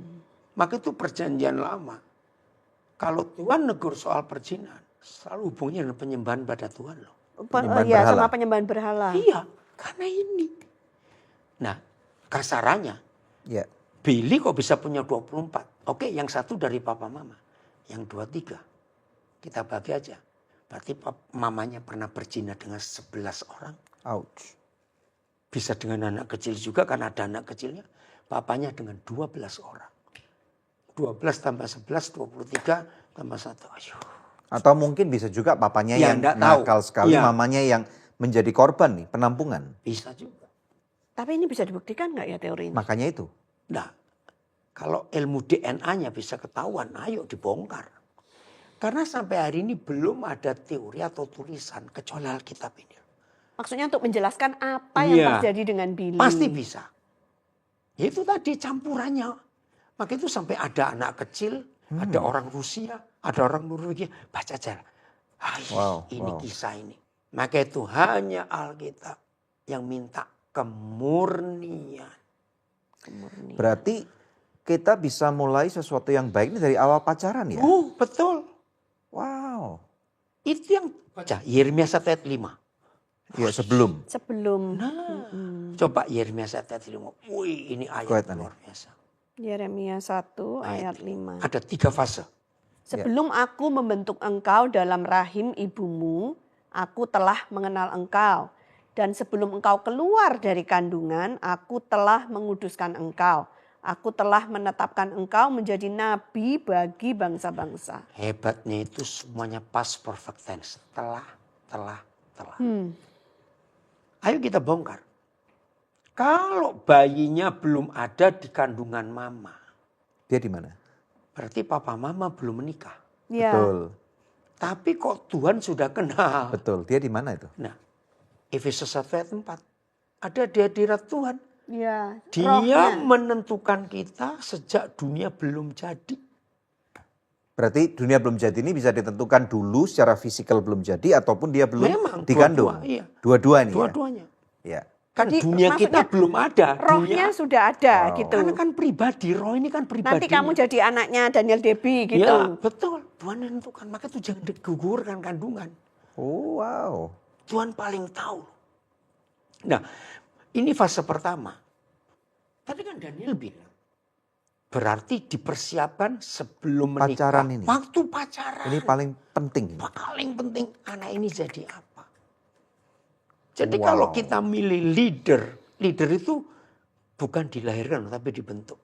S1: Maka itu perjanjian lama. Kalau Tuhan negur soal perzinahan, selalu hubungannya dengan penyembahan pada Tuhan loh.
S2: Penyembahan
S3: Iya,
S2: berhala.
S3: sama penyembahan berhala.
S1: Iya, karena ini. Nah, kasarannya,
S2: Ya.
S1: Billy kok bisa punya 24? Oke, yang satu dari papa mama. Yang 23, kita bagi aja. Berarti mamanya pernah berzina dengan 11 orang.
S2: Ouch.
S1: Bisa dengan anak kecil juga, karena ada anak kecilnya. Papanya dengan 12 orang. 12 tambah 11, 23 tambah 1. Ayo.
S2: Atau mungkin bisa juga papanya
S1: Ya,
S2: yang
S1: nggak tahu.
S2: nakal sekali,
S1: Ya.
S2: mamanya yang menjadi korban nih, penampungan.
S1: Bisa juga.
S3: Tapi ini bisa dibuktikan nggak ya teori ini?
S2: Makanya itu.
S1: Nah, kalau ilmu DNA-nya bisa ketahuan, ayo dibongkar. Karena sampai hari ini belum ada teori atau tulisan kecuali Alkitab ini.
S3: Maksudnya untuk menjelaskan apa yang
S1: Iya.
S3: terjadi dengan Billy.
S1: Pasti bisa. Ya itu tadi campurannya. Maka itu sampai ada anak kecil, ada orang Rusia, ada orang Norwegia. Baca aja. Hai,
S2: Wow,
S1: ini
S2: wow.
S1: kisah ini. Maka itu hanya Alkitab yang minta kemurnian.
S2: Berarti kita bisa mulai sesuatu yang baik ini dari awal pacaran ya?
S1: Betul.
S2: Wow.
S1: Itu yang baca Yeremia 1 ayat 5.
S2: Ya sebelum.
S3: Sebelum
S1: Coba Yeremia 1 ayat 5. Wih, ini ayat
S2: Go ahead, Ani.
S1: luar biasa.
S3: Yeremia 1 ayat 5.
S1: Ada 3 fase.
S3: Sebelum aku membentuk engkau dalam rahim ibumu, aku telah mengenal engkau. Dan sebelum engkau keluar dari kandungan, aku telah menguduskan engkau. Aku telah menetapkan engkau menjadi nabi bagi bangsa-bangsa.
S1: Hebatnya itu semuanya past perfect tense. Telah. Ayo kita bongkar. Kalau bayinya belum ada di kandungan mama,
S2: Dia di mana?
S1: berarti papa mama belum menikah.
S3: Ya,
S2: Betul.
S1: Tapi kok Tuhan sudah kenal.
S2: Betul. Dia di mana itu?
S1: Nah, Efesus 1 ayat 4. Ada di hadirat Tuhan.
S3: Ya,
S1: Dia
S3: rohnya.
S1: menentukan kita sejak dunia belum jadi.
S2: Berarti dunia belum jadi ini bisa ditentukan dulu secara fisikal belum jadi ataupun dia belum
S1: Memang
S2: dikandung.
S1: dua-dua, iya.
S2: Dua-dua nih
S1: Dua-duanya.
S2: ya.
S1: Kan
S3: Jadi,
S1: dunia kita
S3: maksudnya
S1: belum ada.
S3: Rohnya
S1: Dunia,
S3: sudah ada
S2: Wow.
S3: gitu.
S1: karena kan pribadi, roh ini kan pribadi.
S3: Nanti kamu jadi anaknya Daniel Debbie gitu.
S1: Ya betul, Tuhan yang menentukan. Maka itu jangan digugurkan kandungan.
S2: Oh wow.
S1: Tuhan paling tahu. Nah, ini fase pertama. Tadi kan Daniel bilang, berarti dipersiapkan sebelum menikah.
S2: Pacaran ini.
S1: Waktu pacaran.
S2: Ini paling penting.
S1: Paling penting anak ini jadi apa. Jadi
S2: Wow.
S1: kalau kita milih leader itu bukan dilahirkan tapi dibentuk.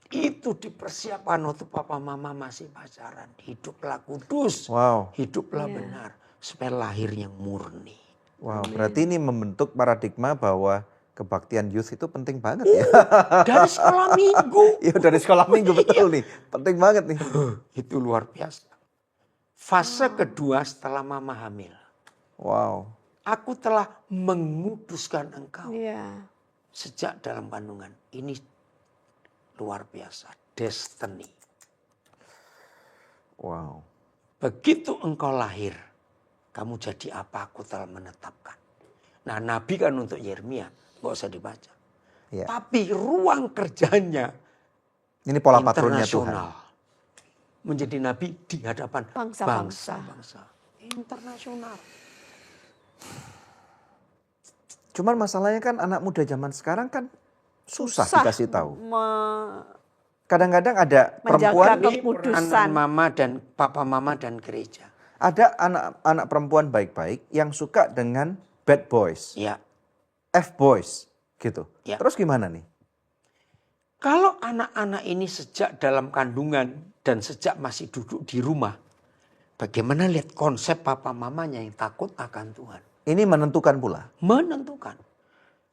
S1: Itu dipersiapkan waktu papa mama masih pacaran. Hiduplah kudus,
S2: Wow.
S1: hiduplah benar. Supaya lahir yang murni.
S2: Wow, berarti ini membentuk paradigma bahwa kebaktian youth itu penting banget ya.
S1: Dari sekolah minggu.
S2: Iya dari sekolah minggu betul nih. Penting banget nih.
S1: Itu luar biasa. Fase kedua setelah mama hamil.
S2: Wow.
S1: Aku telah menguduskan engkau
S3: Iya.
S1: sejak dalam kandungan. Ini luar biasa. Destiny.
S2: Wow.
S1: Begitu engkau lahir, kamu jadi apa aku telah menetapkan. Nah Nabi kan untuk Yeremia, nggak usah dibaca.
S2: Ya.
S1: Tapi ruang kerjanya
S2: Ini pola patronnya Tuhan.
S1: internasional. Menjadi Nabi di hadapan
S3: Bangsa-bangsa.
S1: bangsa-bangsa. Internasional.
S2: Cuman masalahnya kan anak muda zaman sekarang kan susah dikasih tahu. Kadang-kadang ada
S3: Menjaga
S2: perempuan,
S3: kekudusan.
S1: Anak mama dan papa mama dan gereja.
S2: ada anak-anak perempuan baik-baik yang suka dengan bad boys,
S1: Ya.
S2: F-boys gitu.
S1: Ya.
S2: Terus gimana nih?
S1: Kalau anak-anak ini sejak dalam kandungan dan sejak masih duduk di rumah, bagaimana lihat konsep papa mamanya yang takut akan Tuhan?
S2: Ini menentukan pula.
S1: Menentukan.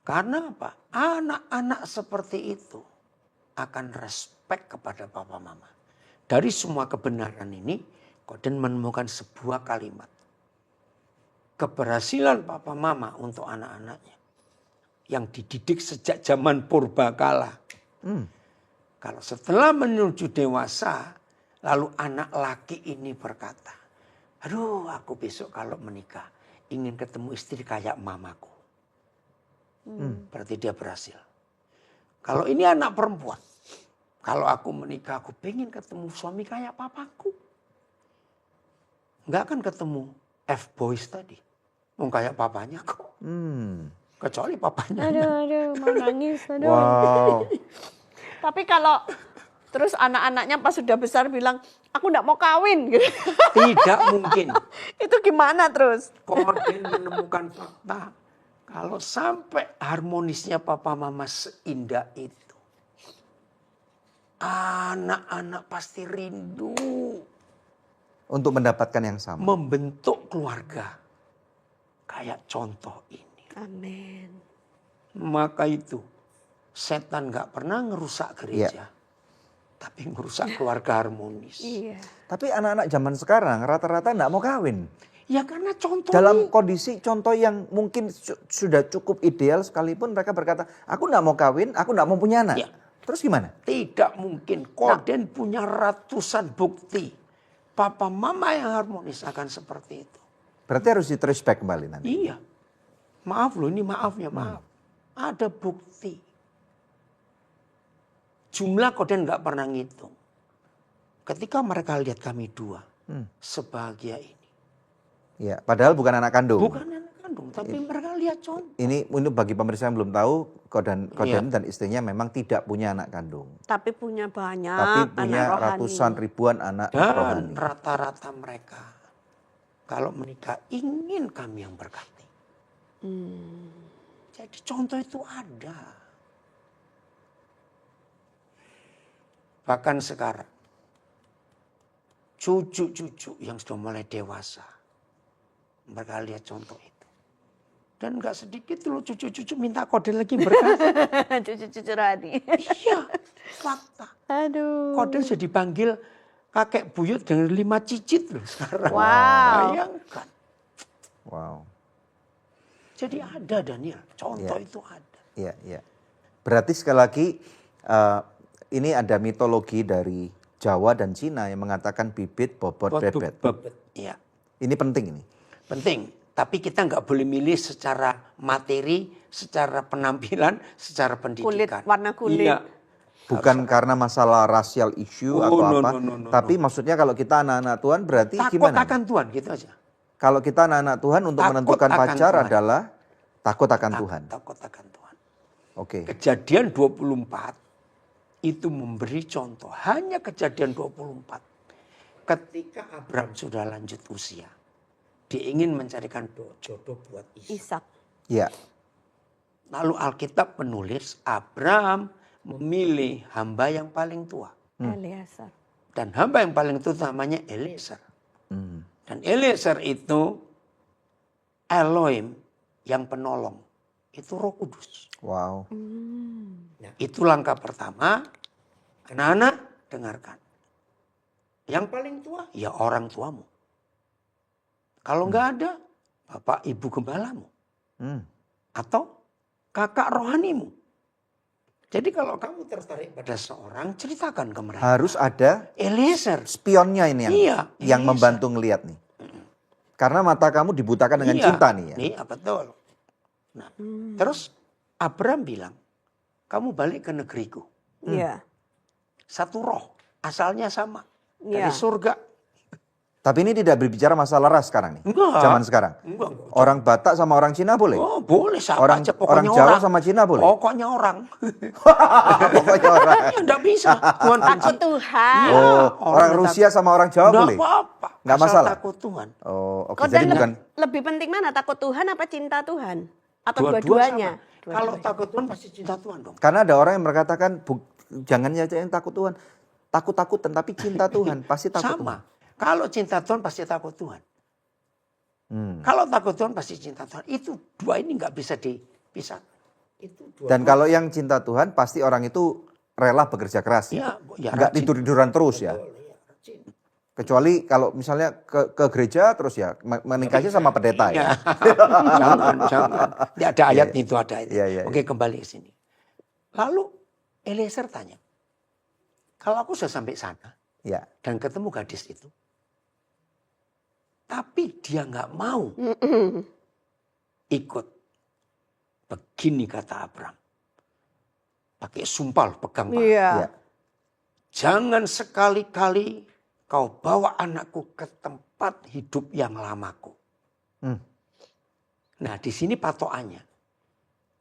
S1: Karena apa? Anak-anak seperti itu akan respect kepada papa mama. Dari semua kebenaran ini, Koden menemukan sebuah kalimat. Keberhasilan papa mama untuk anak-anaknya. Yang dididik sejak zaman purbakala. Kalau setelah menuju dewasa, lalu anak laki ini berkata, aduh aku besok kalau menikah ingin ketemu istri kayak mamaku. Berarti dia berhasil. Kalau ini anak perempuan, kalau aku menikah aku pengen ketemu suami kayak papaku. Nggak akan ketemu F-boys tadi. Mau kayak papanya kok. Kecuali papanya.
S3: Aduh, mau nangis. Aduh.
S2: Wow.
S3: Tapi kalau terus anak-anaknya pas sudah besar bilang, aku enggak mau kawin. Gitu.
S1: Tidak mungkin.
S3: Itu gimana terus?
S1: Koden menemukan fakta. Kalau sampai harmonisnya papa mama seindah itu. Anak-anak pasti rindu.
S2: Untuk mendapatkan yang sama.
S1: Membentuk keluarga. Kayak contoh ini.
S3: Amin.
S1: Maka itu setan gak pernah ngerusak gereja. Tapi ngerusak keluarga harmonis.
S3: Iya.
S2: Tapi anak-anak zaman sekarang rata-rata enggak mau kawin.
S1: Ya karena contoh
S2: Dalam kondisi contoh yang mungkin sudah cukup ideal sekalipun mereka berkata, aku enggak mau kawin, aku enggak mau punya anak.
S1: Ya.
S2: Terus gimana?
S1: tidak mungkin. Koden punya ratusan bukti. Papa mama yang harmonis akan seperti itu.
S2: Berarti harus di-trace back kembali nanti.
S1: Iya. Maaf loh, ini maafnya maaf. Ada bukti. Jumlah Koden gak pernah ngitung. Ketika mereka lihat kami dua, sebahagia ini.
S2: Ya, padahal bukan anak kandung.
S1: Bukan anak kandung, tapi mereka lihat contoh.
S2: Ini bagi pemirsa yang belum tahu, Koden
S1: Iya.
S2: dan istrinya memang tidak punya anak kandung.
S3: Tapi punya banyak
S2: Tapi
S3: anak
S2: punya
S3: rohani.
S2: ratusan ribuan anak
S1: Dan
S2: rohani.
S1: rata-rata mereka, kalau menikah ingin kami yang berkati. Jadi contoh itu ada. Bahkan sekarang, cucu-cucu yang sudah mulai dewasa, mereka lihat contoh itu. Dan gak sedikit loh cucu-cucu minta Koden lagi berkati.
S3: Cucu-cucu rohani.
S1: Iya, fakta.
S3: Aduh.
S1: Koden sudah dipanggil kakek buyut dengan 5 cicit loh sekarang.
S3: Wow.
S1: Bayangkan.
S2: Wow.
S1: Jadi ada Daniel, contoh itu ada.
S2: Iya, iya. Berarti sekali lagi ini ada mitologi dari Jawa dan Cina yang mengatakan bibit, bobot, bebet.
S1: Iya,
S2: Ini penting ini.
S1: penting. Tapi kita nggak boleh milih secara materi, secara penampilan, secara pendidikan.
S3: warna kulit.
S1: Iya.
S2: Bukan karena masalah rasial issue atau
S1: no,
S2: apa.
S1: no,
S2: Tapi maksudnya kalau kita anak-anak Tuhan berarti
S1: Takut
S2: gimana?
S1: akan Tuhan, gitu aja.
S2: Kalau kita anak-anak Tuhan untuk
S1: Takut
S2: menentukan
S1: akan
S2: pacar
S1: Tuhan.
S2: adalah takut akan Tuhan.
S1: Takut akan Tuhan.
S2: Oke.
S1: Kejadian 24 itu memberi contoh. Hanya kejadian 24. Ketika Abraham sudah lanjut usia. Dia ingin mencarikan jodoh buat Ishak.
S3: Ishak.
S2: Ya.
S1: Lalu Alkitab menulis Abraham memilih hamba yang paling tua.
S3: Eliezer.
S1: Dan hamba yang paling tua namanya Eliezer.
S2: Hmm.
S1: Dan Eliezer itu Elohim yang penolong. Itu Roh Kudus.
S2: Wow.
S1: Nah, itu langkah pertama. Anak-anak, dengarkan. Yang paling tua, ya orang tuamu. Kalau nggak ada, bapak ibu gembalamu.
S2: Hmm.
S1: Atau kakak rohanimu. Jadi kalau kamu tertarik pada seorang, ceritakan ke mereka.
S2: Harus ada
S1: Eliezer.
S2: spionnya ini
S1: Iya,
S2: yang
S1: Eliezer.
S2: membantu ngelihat nih. Karena mata kamu dibutakan dengan cinta nih ya.
S1: Iya, betul. Nah, terus Abraham bilang, kamu balik ke negeriku.
S3: Iya.
S1: Satu roh, asalnya sama.
S3: Iya.
S1: Dari surga.
S2: Tapi ini tidak berbicara masalah ras sekarang nih.
S1: Enggak.
S2: Zaman sekarang.
S1: Enggak.
S2: Orang Batak sama orang Cina boleh?
S1: Oh, boleh sama
S2: Orang-
S1: aja.
S2: orang
S1: Pokoknya
S2: Jawa
S1: orang.
S2: sama Cina boleh?
S1: Pokoknya orang.
S2: Pokoknya orang.
S1: Ya, enggak bisa. Tuhan benci.
S3: Takut Tuhan.
S1: Iya.
S2: Oh,
S1: orang
S2: orang Rusia sama orang Jawa
S1: Enggak
S2: boleh?
S1: apa-apa.
S2: Enggak
S1: Asal
S2: masalah?
S1: takut Tuhan.
S2: Oh, oke.
S3: Kok
S2: Jadi
S3: dan
S2: bukan
S3: lebih penting mana? Takut Tuhan apa cinta Tuhan? Atau
S1: Dua-dua
S3: dua-duanya?
S1: sama. Kalau takut Tuhan pasti cinta Tuhan dong.
S2: karena ada orang yang berkatakan jangan aja yang takut Tuhan. Takut-takutan tapi cinta Tuhan pasti takut Tuhan.
S1: Sama. Kalau cinta Tuhan pasti takut Tuhan.
S2: Hmm.
S1: Kalau takut Tuhan pasti cinta Tuhan. Itu dua ini nggak bisa dipisah. Itu dua.
S2: Dan kalau yang cinta Tuhan pasti orang itu rela bekerja keras.
S1: ya, ya
S2: Enggak
S1: rajin.
S2: tidur-tiduran terus ya.
S1: Betul, ya, rajin.
S2: Kecuali kalau misalnya ke gereja terus ya menikahnya sama pendeta ya.
S1: Ya. jangan. Tidak ada ayat itu ada ayat.
S2: Iya, iya,
S1: Oke, kembali ke sini. Lalu Eliezer tanya, kalau aku sudah sampai sana
S2: Ya.
S1: dan ketemu gadis itu, tapi dia nggak mau ikut. Begini kata Abraham, pakai sumpah loh, pegang paha.
S3: Iya.
S2: Ya.
S1: Jangan sekali-kali kau bawa anakku ke tempat hidup yang lamaku.
S2: Hmm.
S1: Nah, di sini patokannya.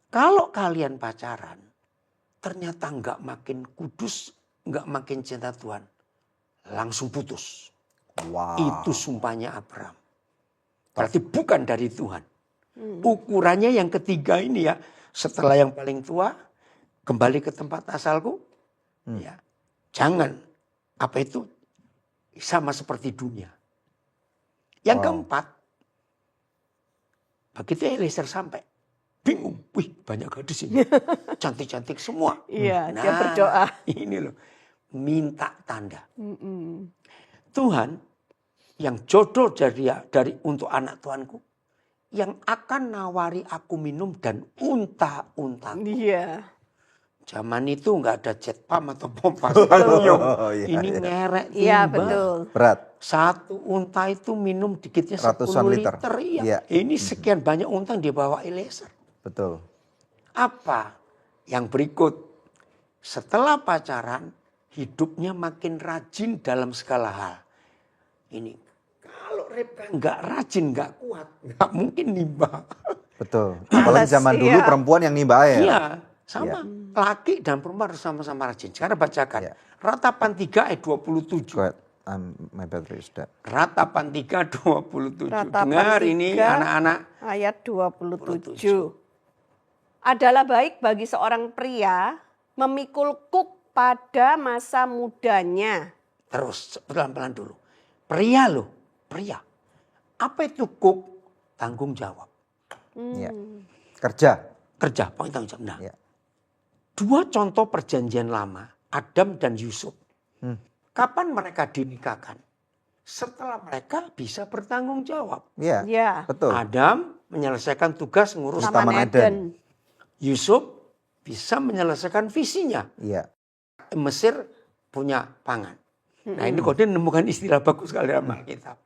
S1: Kalau kalian pacaran, ternyata nggak makin kudus, nggak makin cinta Tuhan, langsung putus.
S2: Wow.
S1: Itu sumpahnya Abraham. Berarti bukan dari Tuhan. Ukurannya yang ketiga ini ya, setelah yang paling tua, kembali ke tempat asalku, ya, jangan apa itu sama seperti dunia. Yang
S2: Wow.
S1: keempat, begitu Eliezer sampai, bingung, wih banyak gadis ini, cantik-cantik semua.
S3: Iya, dia berdoa.
S1: Ini loh, minta tanda.
S3: Mm-mm.
S1: Tuhan yang jodoh dari untuk anak Tuanku, yang akan nawari aku minum dan unta-unta.
S3: Iya.
S1: Zaman itu nggak ada jet pump atau pompa stadium.
S2: Oh, iya,
S1: Ini
S2: iya.
S1: ngerek
S3: Iya,
S1: timba.
S3: betul.
S2: Berat.
S1: Satu unta itu minum dikitnya 10
S2: Ratusan liter.
S1: liter. Iya.
S2: Iya.
S1: Ini sekian banyak unta yang dibawa Eliezer.
S2: Betul.
S1: Apa yang berikut? Setelah pacaran, hidupnya makin rajin dalam segala hal. Ini kalau Rebeka nggak rajin, nggak kuat, nggak mungkin nimba.
S2: Betul. Apalagi zaman dulu
S3: Iya.
S2: perempuan yang nimba air.
S1: Iya, sama. Laki dan perempuan harus sama-sama rajin. Sekarang bacakan.
S2: Iya.
S1: Ratapan 3 ayat 27.
S2: Go ahead. My battery is dead.
S1: Ratapan 3 27.
S3: Ratapan
S1: Dengar ini
S3: 3,
S1: anak-anak.
S3: Ayat 27. Adalah baik bagi seorang pria memikul kuk pada masa mudanya.
S1: Terus pelan-pelan dulu. Pria loh, pria. Apa itu kuk? Tanggung jawab.
S2: Ya. Kerja.
S1: Kerja, poin tanggung jawab. Nah,
S2: Ya.
S1: dua contoh perjanjian lama, Adam dan Yusuf. Kapan mereka dinikahkan? Setelah mereka bisa bertanggung jawab.
S2: Iya.
S3: Ya.
S2: Betul.
S1: Adam menyelesaikan tugas ngurus
S2: Taman
S3: Taman
S2: Eden.
S3: Eden.
S1: Yusuf bisa menyelesaikan visinya.
S2: Iya.
S1: Mesir punya pangan. Nah ini Koden menemukan istilah bagus sekali dalam Alkitab.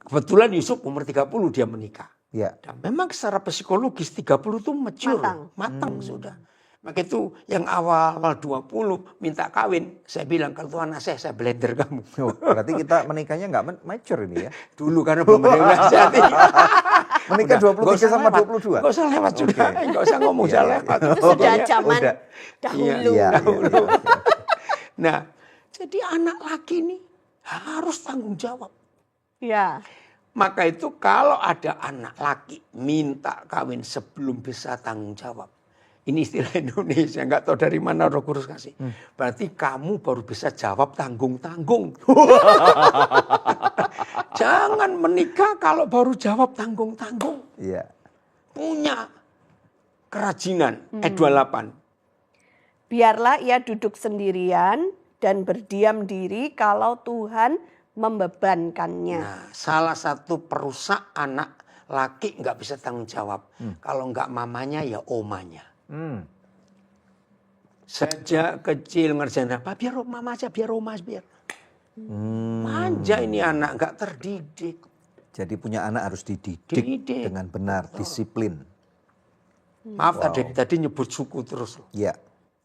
S1: Kebetulan Yusuf umur 30 dia menikah.
S2: Iya.
S1: Dan memang secara psikologis 30 itu mature, matang sudah. Maka itu yang awal-awal 20 minta kawin. Saya bilang kalau Tuhan saya blender kamu.
S2: Oh, berarti kita menikahnya nggak mature ini ya?
S1: Dulu karena belum ada yang nasihati.
S2: Menikah 23 sama 22?
S1: Gak usah lewat sudah. Gak usah ngomong sudah lewat.
S3: Itu sudah zaman
S2: Udah.
S3: dahulu.
S2: Iya.
S1: Nah, jadi anak laki ini harus tanggung jawab.
S3: Ya.
S1: Maka itu kalau ada anak laki minta kawin sebelum bisa tanggung jawab. Ini istilah Indonesia, nggak tahu dari mana Roh Kudus kasih. Berarti kamu baru bisa jawab tanggung-tanggung. Jangan menikah kalau baru jawab tanggung-tanggung.
S2: Iya.
S1: Punya kerajinan. 28.
S3: Biarlah ia duduk sendirian dan berdiam diri kalau Tuhan membebankannya.
S1: Nah, salah satu perusak anak laki nggak bisa tanggung jawab. Kalau nggak mamanya ya omanya. Sejak kecil ngerjain apa? Biar mama aja, biar oma biar. Manja ini anak nggak terdidik.
S2: Jadi punya anak harus dididik
S1: Didik.
S2: dengan benar, disiplin.
S1: Maaf tadi nyebut suku terus.
S2: Iya.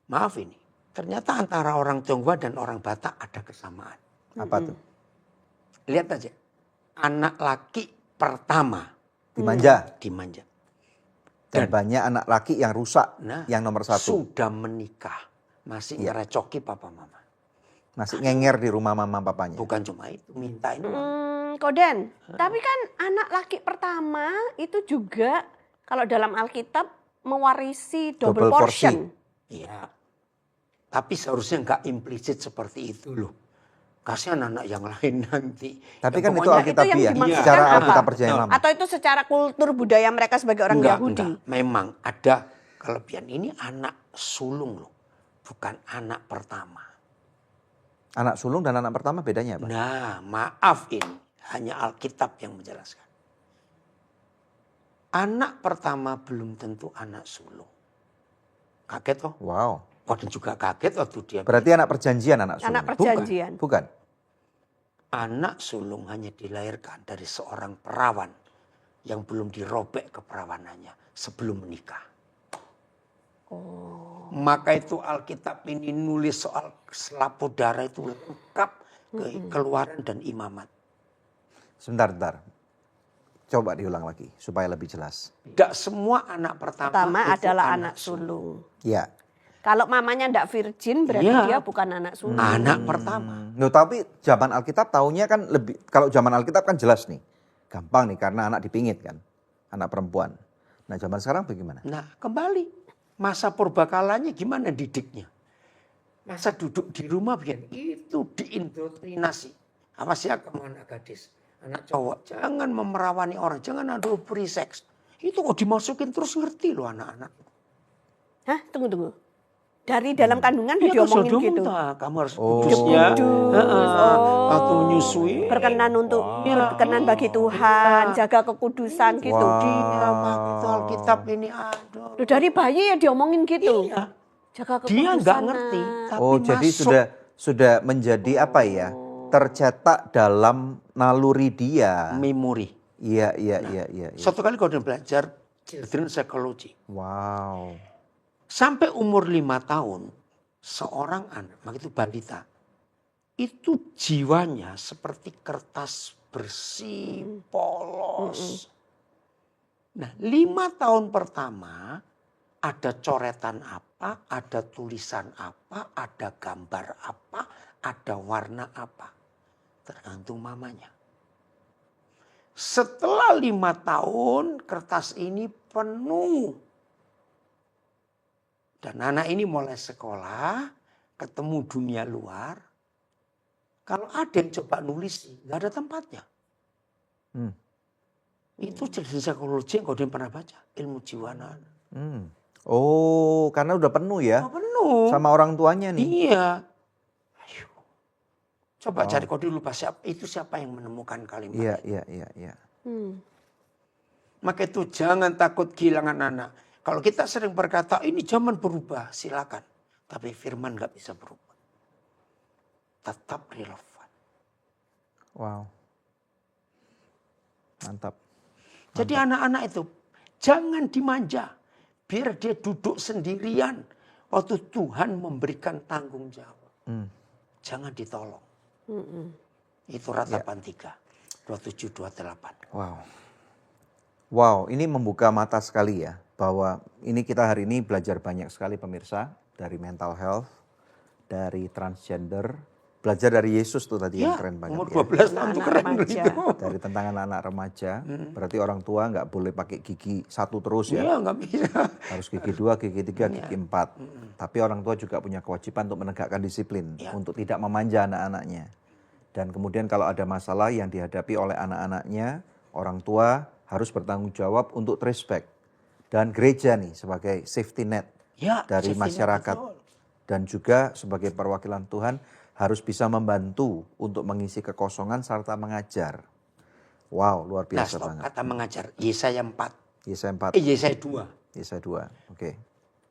S1: Maaf ini. Ternyata antara orang Tionghoa dan orang Batak ada kesamaan.
S2: Apa tuh?
S1: Lihat aja. Anak laki pertama
S2: Dimanja.
S1: dimanja.
S2: Dan banyak anak laki yang rusak,
S1: Nah,
S2: yang nomor 1.
S1: sudah menikah. Masih ngerecoki papa mama.
S2: Masih ngenger di rumah mama papanya.
S1: Bukan cuma itu, mintain uang.
S3: Koden, tapi kan anak laki pertama itu juga kalau dalam Alkitab mewarisi double
S2: Double porsi.
S3: portion.
S1: Iya. Tapi seharusnya nggak implisit seperti itu loh. Kasihan anak yang lain nanti.
S2: Tapi
S1: Ya,
S2: kan itu
S1: pokoknya
S2: Alkitab
S3: itu yang
S2: ya,
S3: dimaksudkan
S2: secara
S3: apa?
S2: Alkitab perjanjian lama.
S3: Atau itu secara kultur budaya mereka sebagai orang Yahudi?
S1: Enggak. Memang ada kelebihan. Ini anak sulung loh. Bukan anak pertama.
S2: Anak sulung dan anak pertama bedanya apa?
S1: Nah, maaf ini. Hanya Alkitab yang menjelaskan. Anak pertama belum tentu anak sulung. Kaget toh?
S2: Wow.
S1: Kodin juga kaget waktu dia.
S2: Berarti anak perjanjian anak sulung.
S3: Anak perjanjian.
S2: Bukan.
S1: Anak sulung hanya dilahirkan dari seorang perawan yang belum dirobek keperawanannya sebelum menikah. Maka itu Alkitab ini nulis soal selaput darah itu lengkap keluaran dan imamat.
S2: Sebentar. Coba diulang lagi supaya lebih jelas.
S1: Tidak semua anak pertama itu
S3: Adalah anak sulung.
S2: Ya.
S3: Kalau mamanya ndak virgin berarti
S1: Iya.
S3: dia bukan anak sulung.
S1: Anak pertama.
S2: Loh, tapi zaman Alkitab taunya kan lebih, kalau zaman Alkitab kan jelas nih. Gampang nih karena anak dipingit kan. Anak perempuan. Nah zaman sekarang bagaimana?
S1: Nah kembali. Masa purbakalanya gimana didiknya? Masa duduk di rumah biar itu diindoktrinasi. Awas ya kamu anak gadis. Anak cowok. Jangan memerawani orang. Jangan ada free sex. Itu kok dimasukin terus ngerti loh anak-anak.
S3: Hah? Tunggu. Dari dalam kandungan udah
S1: Iya,
S3: diomongin gitu.
S1: Kamu harus kudus ya. Waktu menyusui.
S3: Berkenan untuk berkenan bagi Tuhan, jaga kekudusan gitu.
S1: Dia itu Alkitab ini aduh.
S3: Loh, dari bayi ya diomongin gitu.
S1: Iya.
S3: Jaga kekudusan.
S1: Dia nggak ngerti. Tapi
S2: Oh jadi
S1: masuk.
S2: sudah menjadi apa ya? Tercetak dalam naluri dia.
S1: Memori.
S2: Iya.
S1: Suatu kali kau udah belajar children psychology.
S2: Wow.
S1: Sampai umur 5 tahun, seorang anak, maka itu balita, itu jiwanya seperti kertas bersih, polos. Nah 5 tahun pertama, ada coretan apa, ada tulisan apa, ada gambar apa, ada warna apa. Tergantung mamanya. Setelah 5 tahun, kertas ini penuh. Dan anak ini mulai sekolah, ketemu dunia luar. Kalau ada yang coba nulis, nggak ada tempatnya. Itu jenis psikologi yang kau pernah baca, ilmu jiwana.
S2: Oh karena udah penuh ya.
S1: Oh, penuh.
S2: Sama orang tuanya nih.
S1: Iya. Ayo. Coba cari kau dulu siapa yang menemukan kalimat.
S2: Iya.
S1: Maka itu jangan takut kehilangan anak. Kalau kita sering berkata ini zaman berubah, silakan. Tapi firman nggak bisa berubah. Tetap relevan.
S2: Wow. Mantap.
S1: Jadi anak-anak itu jangan dimanja. Biar dia duduk sendirian. Waktu Tuhan memberikan tanggung jawab. Jangan ditolong. Itu Ratapan 3. 27, 28.
S2: Wow. Wow, ini membuka mata sekali ya. Bahwa ini kita hari ini belajar banyak sekali pemirsa. Dari mental health, dari transgender. Belajar dari Yesus tuh tadi yang keren banget.
S1: Umur
S2: Ya.
S1: 12 tahun tuh
S3: Anak
S1: keren
S3: remaja.
S1: itu.
S2: Dari tentang anak-anak remaja. Berarti orang tua nggak boleh pakai gigi satu terus ya.
S1: Iya nggak bisa.
S2: Harus gigi 2, gigi 3, gigi 4. Tapi orang tua juga punya kewajiban untuk menegakkan disiplin. Untuk tidak memanja anak-anaknya. Dan kemudian kalau ada masalah yang dihadapi oleh anak-anaknya, orang tua harus bertanggung jawab untuk trace back. Dan gereja nih sebagai safety net
S1: Ya,
S2: dari
S1: safety net,
S2: masyarakat.
S1: betul.
S2: Dan juga sebagai perwakilan Tuhan harus bisa membantu untuk mengisi kekosongan serta mengajar. Wow, luar
S1: Nah,
S2: biasa
S1: stop,
S2: banget.
S1: kata mengajar. Yesaya 4.
S2: Yesaya 4,
S1: Yesaya 2.
S2: Yesaya 2. Oke.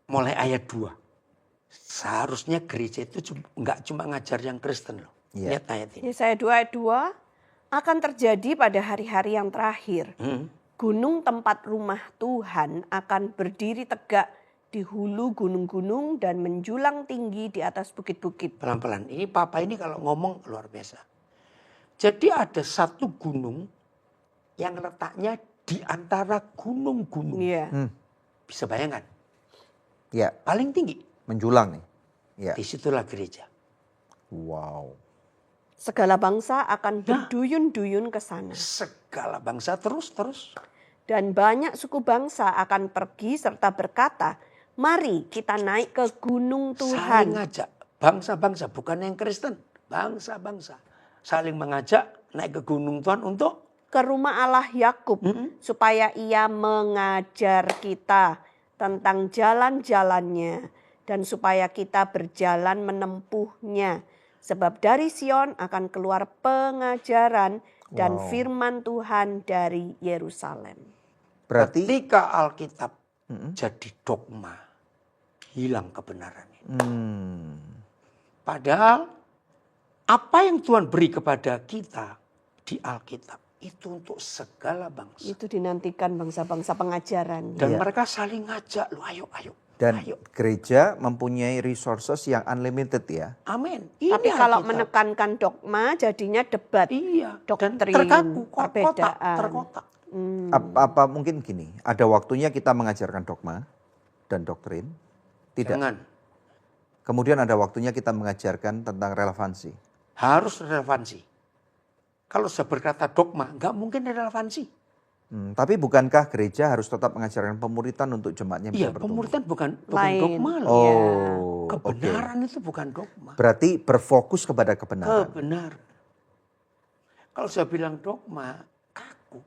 S1: Mulai ayat 2. Seharusnya gereja itu nggak cuma ngajar yang Kristen loh.
S2: Iya.
S1: Lihat ayat ini.
S3: Yesaya 2 ayat 2, akan terjadi pada hari-hari yang terakhir. Gunung tempat rumah Tuhan akan berdiri tegak di hulu gunung-gunung dan menjulang tinggi di atas bukit-bukit.
S1: Pelan-pelan. Ini Papa ini kalau ngomong luar biasa. Jadi ada satu gunung yang letaknya di antara gunung-gunung.
S3: Iya.
S1: Bisa bayangkan.
S2: Ya,
S1: Paling tinggi.
S2: menjulang nih. Ya.
S1: Disitulah gereja.
S2: Wow.
S3: Segala bangsa akan berduyun-duyun ke sana.
S1: Segala bangsa terus.
S3: Dan banyak suku bangsa akan pergi serta berkata, mari kita naik ke gunung
S1: Saling
S3: Tuhan.
S1: ngajak. Bangsa-bangsa, bukan yang Kristen. Bangsa-bangsa. Saling mengajak naik ke gunung Tuhan untuk
S3: Ke rumah Allah Yakub supaya ia mengajar kita tentang jalan-jalannya. Dan supaya kita berjalan menempuhnya. Sebab dari Sion akan keluar pengajaran dan firman Tuhan dari Yerusalem.
S2: Berarti
S1: ketika Alkitab jadi dogma. Hilang kebenarannya. Padahal apa yang Tuhan beri kepada kita di Alkitab itu untuk segala bangsa.
S3: Itu dinantikan bangsa-bangsa pengajaran.
S1: Dan mereka saling ngajak, lu ayo.
S2: dan
S1: Ayo.
S2: gereja mempunyai resources yang unlimited ya.
S1: Amin.
S3: Tapi kalau
S1: Alkitab.
S3: menekankan dogma jadinya debat.
S1: Iya. Dan
S3: doktrin,
S1: terkaku,
S3: perbedaan.
S1: terkotak.
S2: Apa mungkin gini, ada waktunya kita mengajarkan dogma dan doktrin? Tidak.
S1: Jangan.
S2: Kemudian ada waktunya kita mengajarkan tentang relevansi.
S1: Harus relevansi. Kalau saya berkata dogma, nggak mungkin relevansi.
S2: Tapi bukankah gereja harus tetap mengajarkan pemuritan untuk jemaatnya bisa
S1: Iya,
S2: bertumbuh?
S1: pemuritan bukan
S3: Lain.
S1: dogma loh.
S2: Oh,
S1: Kebenaran itu bukan dogma.
S2: Berarti berfokus kepada kebenaran.
S1: Kebenaran. Kalau saya bilang dogma, kaku.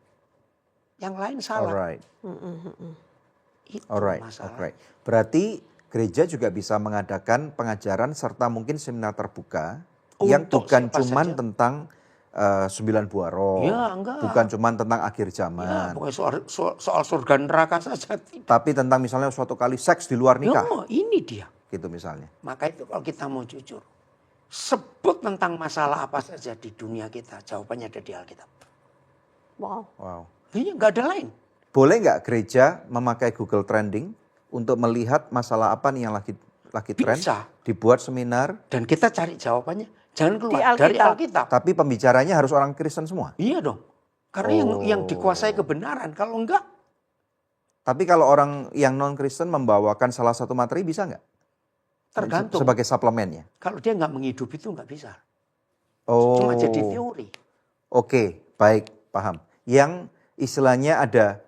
S1: Yang lain salah.
S2: Alright,
S1: Itu
S2: alright,
S1: masalah.
S2: alright. Berarti gereja juga bisa mengadakan pengajaran serta mungkin seminar terbuka yang
S1: Untuk
S2: bukan
S1: siapa
S2: cuman
S1: saja.
S2: tentang 9 buah roh,
S1: Ya, enggak.
S2: bukan cuman tentang akhir
S1: Ya,
S2: zaman,
S1: bukan soal surga neraka saja. Tidak.
S2: tapi tentang misalnya suatu kali seks di luar nikah,
S1: No, ini dia.
S2: gitu misalnya.
S1: Maka itu kalau kita mau jujur, sebut tentang masalah apa saja di dunia kita, jawabannya ada di Alkitab.
S3: Wow.
S2: Wow.
S1: Ini nggak ada lain.
S2: Boleh nggak gereja memakai Google Trending untuk melihat masalah apa nih yang lagi tren,
S1: Bisa.
S2: dibuat seminar,
S1: Dan kita cari jawabannya. Jangan keluar
S3: Di
S1: dari
S3: Alkitab.
S1: Alkitab.
S2: tapi pembicaranya harus orang Kristen semua.
S1: Iya dong. Karena yang dikuasai kebenaran. Kalau enggak,
S2: Tapi kalau orang yang non Kristen membawakan salah satu materi bisa nggak?
S1: tergantung.
S2: Sebagai suplemennya.
S1: Kalau dia nggak menghidupi itu nggak bisa.
S2: Oh.
S1: Cuma jadi teori.
S2: Oke, baik, paham. Yang istilahnya ada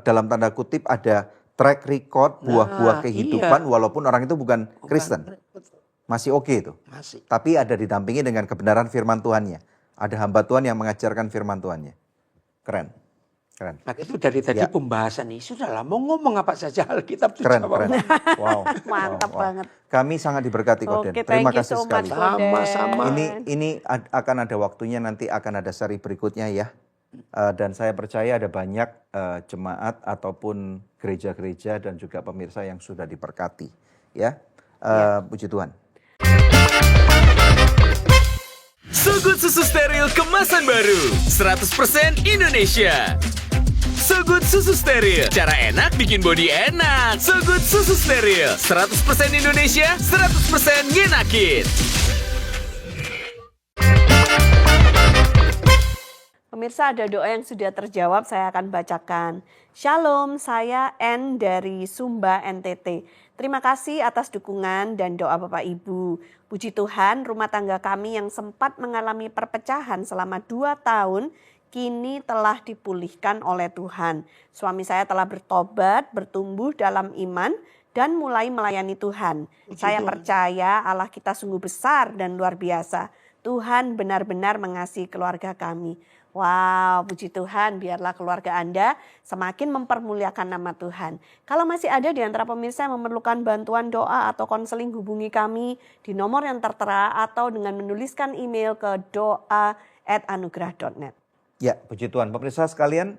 S2: dalam tanda kutip ada track record buah-buah
S1: Nah,
S2: kehidupan
S1: iya.
S2: walaupun orang itu bukan
S1: Bukan.
S2: Kristen.
S1: Betul.
S2: Masih oke itu.
S1: Masih.
S2: Tapi ada didampingi dengan kebenaran firman Tuhannya. Ada hamba Tuhan yang mengajarkan firman Tuhannya. Keren. Keren.
S1: Maka itu dari tadi
S2: Ya.
S1: pembahasan ini. Sudahlah, mau ngomong apa saja Alkitab itu
S2: Keren,
S1: jawab.
S2: keren. Wow.
S3: Mantap
S2: wow.
S3: banget.
S2: Kami sangat diberkati Koden.
S3: Oke,
S2: Terima
S3: thank you
S2: kasih
S3: so
S2: sekali.
S3: much, Koden.
S1: Sama-sama.
S2: Ini akan ada waktunya nanti akan ada seri berikutnya ya. Dan saya percaya ada banyak jemaat ataupun gereja-gereja dan juga pemirsa yang sudah diberkati. Ya, puji Tuhan.
S4: So Good Susu Steril kemasan baru 100% Indonesia. So Good Susu Steril, cara enak bikin body enak. So Good Susu Steril, 100% Indonesia, 100% ngenakin.
S3: Pemirsa, ada doa yang sudah terjawab, saya akan bacakan. Shalom, saya N dari Sumba, NTT. Terima kasih atas dukungan dan doa Bapak Ibu. Puji Tuhan, rumah tangga kami yang sempat mengalami perpecahan selama 2 tahun, kini telah dipulihkan oleh Tuhan. Suami saya telah bertobat, bertumbuh dalam iman, dan mulai melayani Tuhan. Saya percaya Allah kita sungguh besar dan luar biasa. Tuhan benar-benar mengasihi keluarga kami. Wow, puji Tuhan, biarlah keluarga Anda semakin mempermuliakan nama Tuhan. Kalau masih ada di antara pemirsa yang memerlukan bantuan doa atau konseling, hubungi kami di nomor yang tertera atau dengan menuliskan email ke doa@anugerah.net.
S2: Ya, puji Tuhan. Pemirsa sekalian,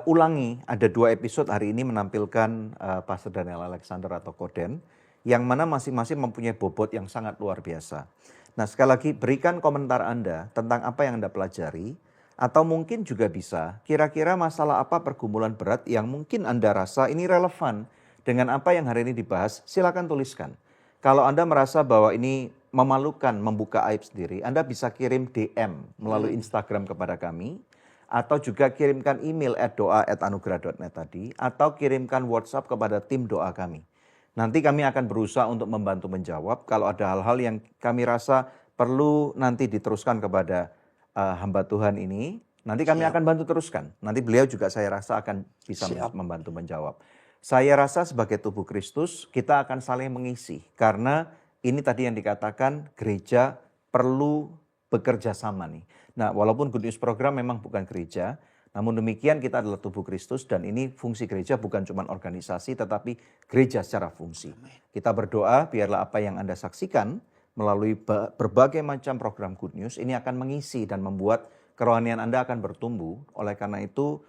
S2: ulangi, ada 2 episode hari ini menampilkan Pastor Daniel Alexander atau Koden, yang mana masing-masing mempunyai bobot yang sangat luar biasa. Nah, sekali lagi berikan komentar Anda tentang apa yang Anda pelajari, atau mungkin juga bisa kira-kira masalah apa pergumulan berat yang mungkin Anda rasa ini relevan dengan apa yang hari ini dibahas, silakan tuliskan. Kalau Anda merasa bahwa ini memalukan, membuka aib sendiri, Anda bisa kirim DM melalui Instagram kepada kami, atau juga kirimkan email @doa@anugerah.net tadi, atau kirimkan WhatsApp kepada tim doa kami. Nanti kami akan berusaha untuk membantu menjawab kalau ada hal-hal yang kami rasa perlu nanti diteruskan kepada hamba Tuhan ini. Nanti kami akan bantu teruskan. Nanti beliau juga saya rasa akan bisa membantu menjawab. Saya rasa sebagai tubuh Kristus kita akan saling mengisi. Karena ini tadi yang dikatakan gereja perlu bekerja sama nih. Nah, walaupun Good News Program memang bukan gereja, namun demikian kita adalah tubuh Kristus dan ini fungsi gereja bukan cuma organisasi tetapi gereja secara fungsi. Kita berdoa biarlah apa yang Anda saksikan melalui berbagai macam program Good News ini akan mengisi dan membuat kerohanian Anda akan bertumbuh. Oleh karena itu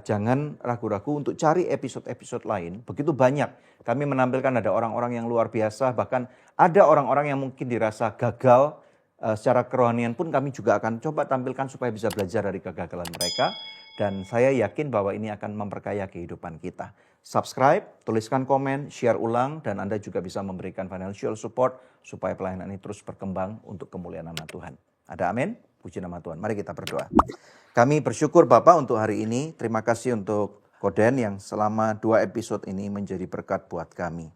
S2: jangan ragu-ragu untuk cari episode-episode lain. Begitu banyak kami menampilkan ada orang-orang yang luar biasa, bahkan ada orang-orang yang mungkin dirasa gagal secara kerohanian pun kami juga akan coba tampilkan supaya bisa belajar dari kegagalan mereka. Dan saya yakin bahwa ini akan memperkaya kehidupan kita. Subscribe, tuliskan komen, share ulang, dan Anda juga bisa memberikan financial support supaya pelayanan ini terus berkembang untuk kemuliaan nama Tuhan. Ada amin? Puji nama Tuhan. Mari kita berdoa. Kami bersyukur Bapak untuk hari ini. Terima kasih untuk Koden yang selama 2 episode ini menjadi berkat buat kami.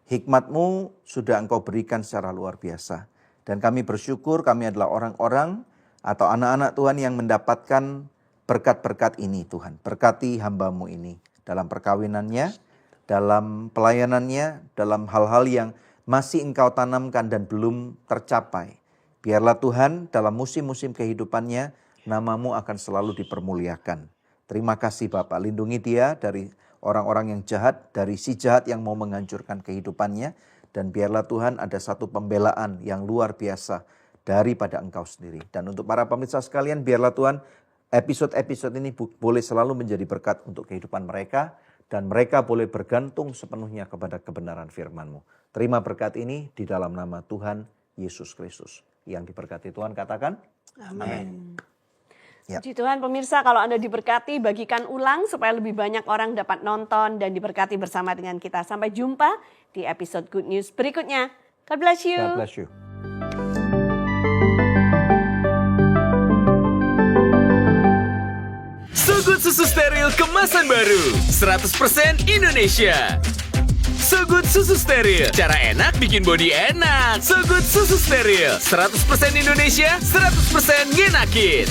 S2: Hikmat-Mu sudah Engkau berikan secara luar biasa. Dan kami bersyukur kami adalah orang-orang atau anak-anak Tuhan yang mendapatkan berkat-berkat ini Tuhan. Berkati hamba-Mu ini dalam perkawinannya, dalam pelayanannya, dalam hal-hal yang masih Engkau tanamkan dan belum tercapai. Biarlah Tuhan dalam musim-musim kehidupannya, nama-Mu akan selalu dipermuliakan. Terima kasih Bapak, lindungi dia dari orang-orang yang jahat, dari si jahat yang mau menghancurkan kehidupannya. Dan biarlah Tuhan ada satu pembelaan yang luar biasa daripada Engkau sendiri. Dan untuk para pemirsa sekalian, biarlah Tuhan episode-episode ini boleh selalu menjadi berkat untuk kehidupan mereka. Dan mereka boleh bergantung sepenuhnya kepada kebenaran firman-Mu. Terima berkat ini di dalam nama Tuhan Yesus Kristus. Yang diberkati Tuhan katakan, amin. Ya.
S3: Puji Tuhan pemirsa, kalau Anda diberkati, bagikan ulang supaya lebih banyak orang dapat nonton dan diberkati bersama dengan kita. Sampai jumpa di episode Good News berikutnya. God bless you.
S2: God bless you.
S4: So Good Susu Steril kemasan baru 100% Indonesia. So Good Susu Steril, cara enak bikin body enak. So Good Susu Steril, 100% Indonesia, 100% ngenakin.